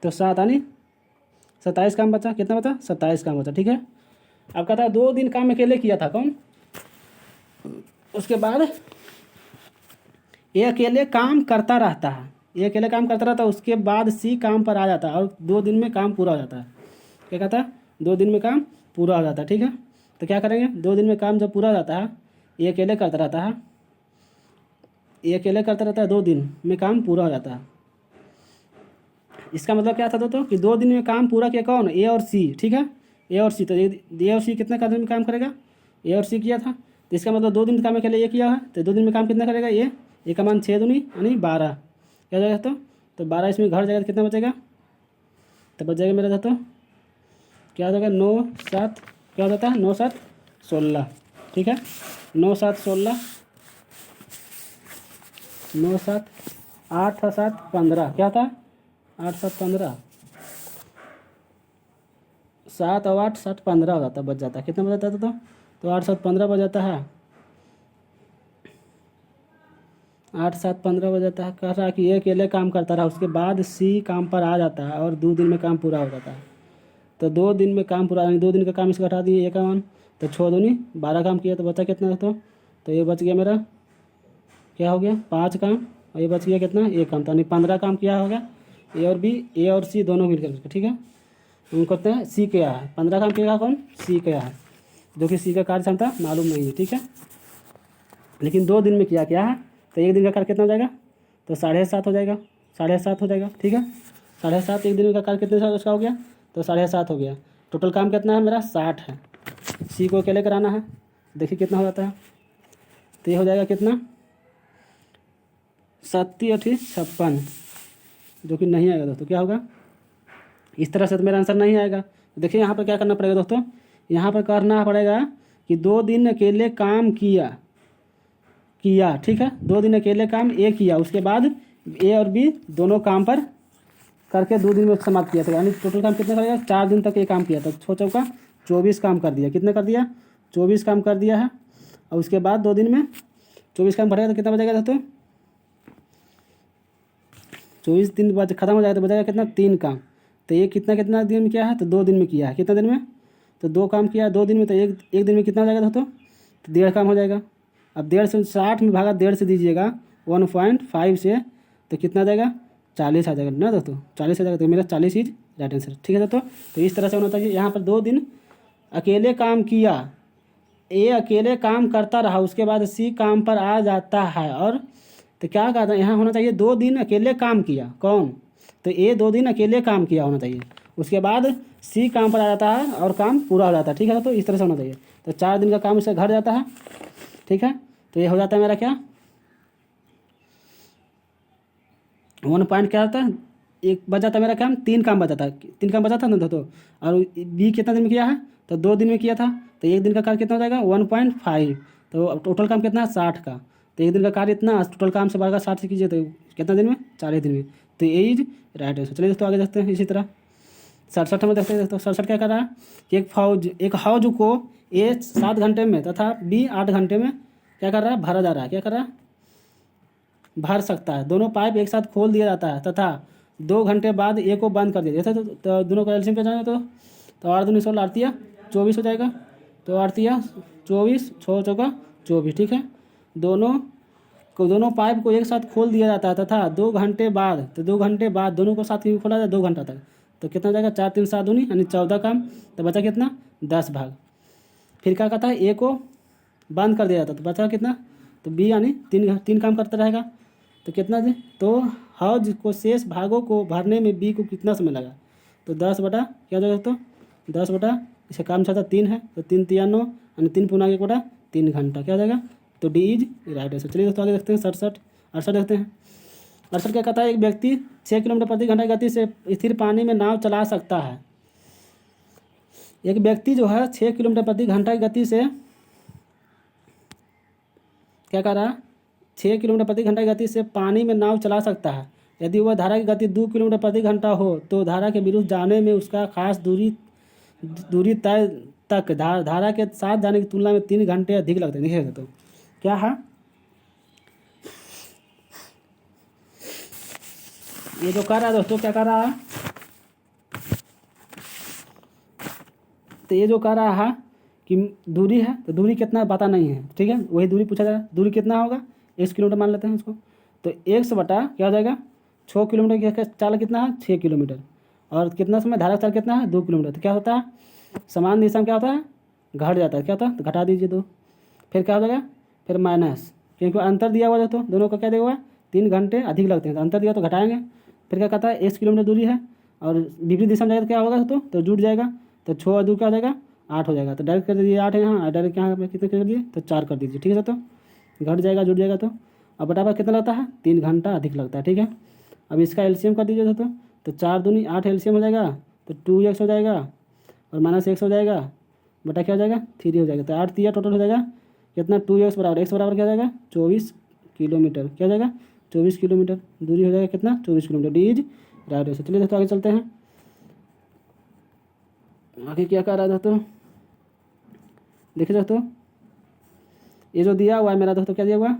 तो 7 यानी 27 काम बचा, कितना बचा 27 काम बचा, ठीक है। अब कहता है 2 दिन काम अकेले किया था कौन, उसके बाद ये अकेले काम करता रहता है, ये अकेले काम करता रहता है, उसके बाद सी काम पर आ जाता है और 2 दिन में काम पूरा हो जाता है। क्या कहता है 2 दिन में काम पूरा हो जाता है, ठीक है। तो क्या करेंगे 2 दिन में काम जब पूरा हो जाता है, ये अकेले करता रहता है, ये अकेले करता रहता है, 2 दिन में काम पूरा हो जाता है। इसका मतलब क्या था दोस्तों कि 2 दिन में काम पूरा किया कौन, ए और सी, ठीक है। ए और सी, तो ए और सी कितने का दिन में काम करेगा, ए और सी किया था, तो इसका मतलब 2 दिन काम अकेले ये किया है, तो 2 दिन में काम कितना करेगा ये का मान 6 दूनी यानी 12, क्या हो जाएगा तो 12 इसमें घर जाएगा तो कितना बचेगा, तो बच जाएगा मेरा दोस्तों क्या हो जाएगा 9 7, क्या हो जाता है 9 7 16, ठीक है। 9 7 16, 9 7 8 और 7 15, क्या था 8 7 15, 7 और 8 7 15 हो जाता, बच जाता है, कितना बच जाता है तो 8 7 15 बच जाता है, 8 7 15 बच जाता है। कह रहा है कि ये अकेले काम करता रहा, उसके बाद सी काम पर आ जाता है और 2 दिन में काम पूरा हो जाता है। तो 2 दिन में काम पूरा, यानी 2 दिन का काम इसको हटा दिए, ये का मान तो 6 दूनी 12 काम किया, तो बचा कितना तो ये बच गया मेरा क्या हो गया 5 काम, और ये बच गया कितना 1 काम, तो यानी 15 काम किया हो गया ए और बी, ए और सी दोनों मिलकर, ठीक है। हम करते हैं सी क्या है, 15 काम किया कौन सी क्या है, जो कि सी का कार्य क्षमता मालूम नहीं है, ठीक है। लेकिन 2 दिन में किया क्या है, तो 1 दिन का कार्य कितना हो जाएगा तो 7.5 हो जाएगा, 7.5 हो जाएगा, ठीक है। 7.5 1 दिन का कार्य कितने साल उसका हो गया तो 7.5 हो गया। टोटल काम कितना है मेरा 60 है, सी को अकेले कराना है, देखिए कितना हो जाता है, तो ये हो जाएगा कितना 7 8 56, जो कि नहीं आएगा दोस्तों, क्या होगा इस तरह से तो मेरा आंसर नहीं आएगा। देखिए यहाँ पर क्या करना पड़ेगा दोस्तों, यहाँ पर करना पड़ेगा कि 2 दिन अकेले काम किया, ठीक है। 2 दिन अकेले काम ए किया, उसके बाद ए और बी दोनों काम पर करके 2 दिन में समाप्त किया था, यानी टोटल काम कितना करेगा 4 दिन तक ये काम किया था, 6 चौका 24 काम कर दिया, कितने कर दिया 24 काम कर दिया है। और उसके बाद 2 दिन में 24 काम बढ़ेगा तो कितना बचेगा दोस्तों 24 दिन बाद खत्म हो जाएगा तो बचेगा कितना 3 काम। तो ये कितना दिन में किया है तो 2 दिन में किया है, कितना दिन में तो 2 काम किया है 2 दिन में, तो एक दिन में कितना हो जाएगा दोस्तों तो 1.5 काम हो जाएगा। अब 1.5 से 60 में भागा 1.5 से दीजिएगा 1.5 से, तो कितना जाएगा 40 आ जाएगा ना दोस्तों, 40 आ जाएगा, तो मेरा 40 इज राइट आंसर, ठीक है दोस्तों। तो इस तरह से होना चाहिए। यहाँ पर 2 दिन अकेले काम किया, ए अकेले काम करता रहा, उसके बाद सी काम पर आ जाता है, और तो क्या कहता है यहाँ होना चाहिए 2 दिन अकेले काम किया कौन, तो ए 2 दिन अकेले काम किया होना चाहिए, उसके बाद सी काम पर आ जाता है और काम पूरा हो जाता है, ठीक है। तो इस तरह से होना चाहिए। तो 4 दिन का काम इससे घट जाता है, ठीक है। तो ये हो जाता है मेरा क्या 1 पॉइंट क्या होता है, एक बचा था मेरा काम 3 काम बचा था, 3 काम बचा था ना दोस्तों। और बी कितना दिन में किया है तो 2 दिन में किया था, तो 1 दिन का कार्य कितना हो जाएगा 1.5, तो टोटल काम कितना है 60 का, तो 1 दिन का कार्य इतना, टोटल काम से बढ़कर 60 से कीजिए तो कितना दिन में 4 दिन में, तो ये इज राइट आंसर। चलिए दोस्तों आगे देखते हैं। इसी तरह 67 में देखते हैं दोस्तों। 67 क्या कर रहा है कि एक हौज को ए 7 घंटे में तथा बी 8 घंटे में क्या कर रहा है भरा जा रहा है, क्या कर रहा है भर सकता है। दोनों पाइप एक साथ खोल दिया जाता है तथा 2 घंटे बाद ए को बंद कर दिया जाता है। तो दोनों का एलसीएम क्या जाएगा तो 8 दूनी 16 8 24 हो जाएगा, तो 8 24 6 चौका 24, ठीक है। दोनों पाइप को एक साथ खोल दिया जाता है तथा 2 घंटे बाद, तो 2 घंटे बाद दोनों को साथ ही खोला जाए 2 घंटा तक, तो कितना जाएगा 4 3 7 दूनी यानी 14 काम, तो बचा कितना 10 भाग। फिर क्या कहता है ए को बंद कर दिया जाता, तो बचा कितना तो बी यानी 3 काम करता रहेगा, तो कितना दे तो हौज को शेष भागों को भरने में बी को कितना समय लगा, तो 10 बटा क्या हो जाएगा तो 10 बटा इसका काम चाहता 3 है, तो 3 3 9 यानी 3 पुना 1 बटा 3 घंटा, क्या हो जाएगा तो डी इज राइट आंसर। चलिए दोस्तों आगे देखते हैं। 68 देखते हैं। 68 क्या कहता है एक व्यक्ति 6 किलोमीटर प्रति घंटा की गति से स्थिर पानी में नाव चला सकता है। एक व्यक्ति जो है 6 किलोमीटर प्रति घंटा की गति से क्या कर रहा है 6 किलोमीटर प्रति घंटा की गति से पानी में नाव चला सकता है। यदि वह धारा की गति 2 किलोमीटर प्रति घंटा हो तो धारा के विरुद्ध जाने में उसका खास दूरी तय तक धारा के साथ जाने की तुलना में 3 घंटे अधिक लगते हैं। देखिए तो क्या है ये जो कर रहा है दोस्तों, क्या कर रहा है तो ये जो कह रहा है कि दूरी है, तो दूरी कितना पता नहीं है, ठीक है, वही दूरी पूछा जा रहा है। दूरी कितना होगा, 1 किलोमीटर मान लेते हैं इसको। तो 1 बटा क्या हो जाएगा, 6 किलोमीटर का चाल कितना है, 6 किलोमीटर, और कितना समय धारा का चाल कितना है, 2 किलोमीटर। तो क्या होता है, समान दिशा में क्या होता है, घट जाता है, क्या होता है, तो घटा दीजिए 2। फिर क्या हो जाएगा, फिर माइनस, क्योंकि अंतर दिया हुआ है तो दोनों का क्या दिया हुआ है, 3 घंटे अधिक लगते हैं, तो अंतर दिया तो घटाएंगे। फिर क्या कहता है, 1 किलोमीटर दूरी है और विपरीत दिशा में जाएगा तो क्या होगा, तो जुड़ जाएगा, तो 6 और 2 क्या हो जाएगा, 8 हो जाएगा। तो डायरेक्ट कर दीजिए 8 है यहाँ, डायरेक्ट यहाँ पे कितने कर दिए, तो 4 कर दीजिए, ठीक है। तो घट जाएगा, जुड़ जाएगा। तो अब बटा कितना लगता है, 3 घंटा अधिक लगता है, ठीक है। अब इसका एलसीएम कर दीजिए तो 4 दूनी 8 एलसीएम हो जाएगा, तो 2x हो जाएगा और -x हो जाएगा, बटा क्या हो जाएगा, 3 हो जाएगा। तो 8 3 टोटल हो जाएगा कितना, 2x बराबर x बराबर क्या हो जाएगा, 24 किलोमीटर, क्या हो जाएगा, 24 किलोमीटर दूरी हो जाएगा, कितना, 24 kilometre. D is right answer. चलिए दोस्तों आगे चलते हैं, आगे क्या कर रहा है दोस्तों, देखिए दोस्तों ये जो दिया हुआ है मेरा दोस्तों, क्या दिया हुआ है,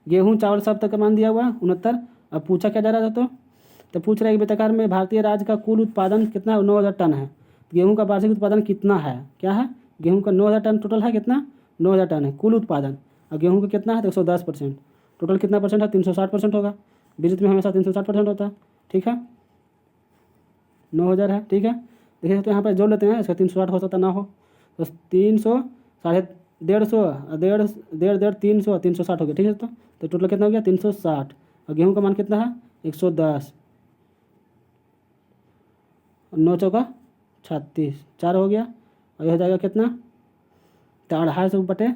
गेहूँ चावल सब तक का मान दिया हुआ है 69। अब पूछा क्या जा रहा है दोस्तों, तो पूछ रहा है कि वृत्ताकार में भारतीय राज्य का कुल उत्पादन कितना, 9000 टन है। गेहूं का वार्षिक उत्पादन कितना है, क्या है, गेहूं का 9000 टन टोटल है, कितना, 9000 टन है कुल उत्पादन। और गेहूं का कितना है, तो 110%। टोटल कितना परसेंट है, 360% होगा। विद्युत में हमेशा 360% होता है, ठीक है। 9000 है, ठीक है। देखिए तो यहाँ पर जोड़ लेते हैं, इसका 360 हो सकता ना हो, तो 300 साढ़े 150 डेढ़ 300 360 हो गया, ठीक है। तो टोटल कितना हो गया, 360। और गेहूं का मान कितना है, 110, 9 चौका 36, 4 हो गया। और यह हो जाएगा कितना, तो 250 बटे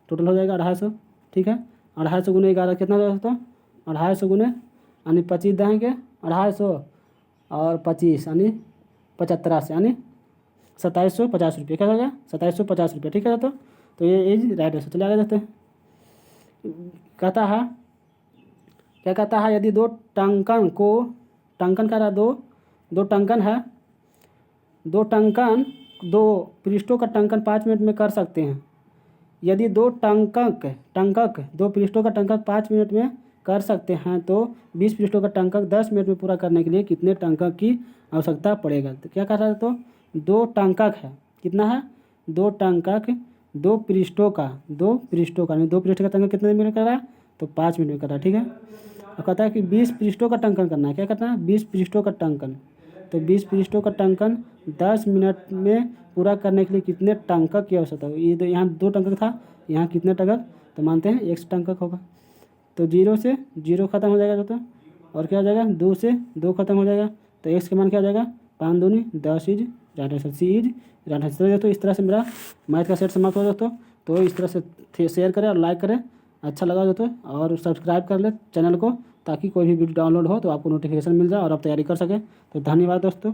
टोटल हो जाएगा 250, ठीक है। 250 गुने 11 कितना हो जाएगा, तो 250 गुने यानी 25 देंगे, 250 और 25 यानी 75 यानी 2750 रुपये, क्या हो गया, 2750 रुपये, ठीक है। तो ये इज राइट आंसर। चलिए आगे देखते हैं, कहता है, क्या कहता है, यदि 2 टंकन को, टंकन का रहा दो टंकन है, 2 टंकन 2 पृष्ठों का टंकन 5 मिनट में कर सकते हैं। यदि 2 टंकक 2 पृष्ठों का टंकक 5 मिनट में कर सकते हैं, तो 20 पृष्ठों का टंकक 10 मिनट में पूरा करने के लिए कितने टंकक की आवश्यकता पड़ेगा। तो क्या कर रहा है, तो 2 टंकक है, कितना है, 2 टंकक 2 पृष्ठों का यानी 2 पृष्ठ का टंकक कितने मिनट कर रहा है, तो 5 मिनट में कर रहा है, ठीक है। और कहता है कि 20 पृष्ठों का टंकन करना है, क्या करना है, 20 पृष्ठों का टंकन। तो 20 पृष्ठों का टंकन 10 मिनट में पूरा करने के लिए कितने टंकक की आवश्यकता होगी। ये तो यहाँ 2 टंकक था, यहाँ कितने टंकक, तो मानते हैं 1 टंकक होगा। तो 0 से 0 खत्म हो जाएगा तो, और क्या हो जाएगा, 2 से 2 खत्म हो जाएगा, तो x के मान क्या हो जाएगा, 5 दूनी 10 is right answer, C is right answer. दोस्तों इस तरह से मेरा मैथ का सेट समाप्त हो दोस्तों। तो इस तरह से शेयर करें और लाइक करें, अच्छा लगा दोस्तों, और सब्सक्राइब कर ले चैनल को, ताकि कोई भी वीडियो डाउनलोड हो तो आपको नोटिफिकेशन मिल जाए और आप तैयारी कर सकें। तो धन्यवाद दोस्तों।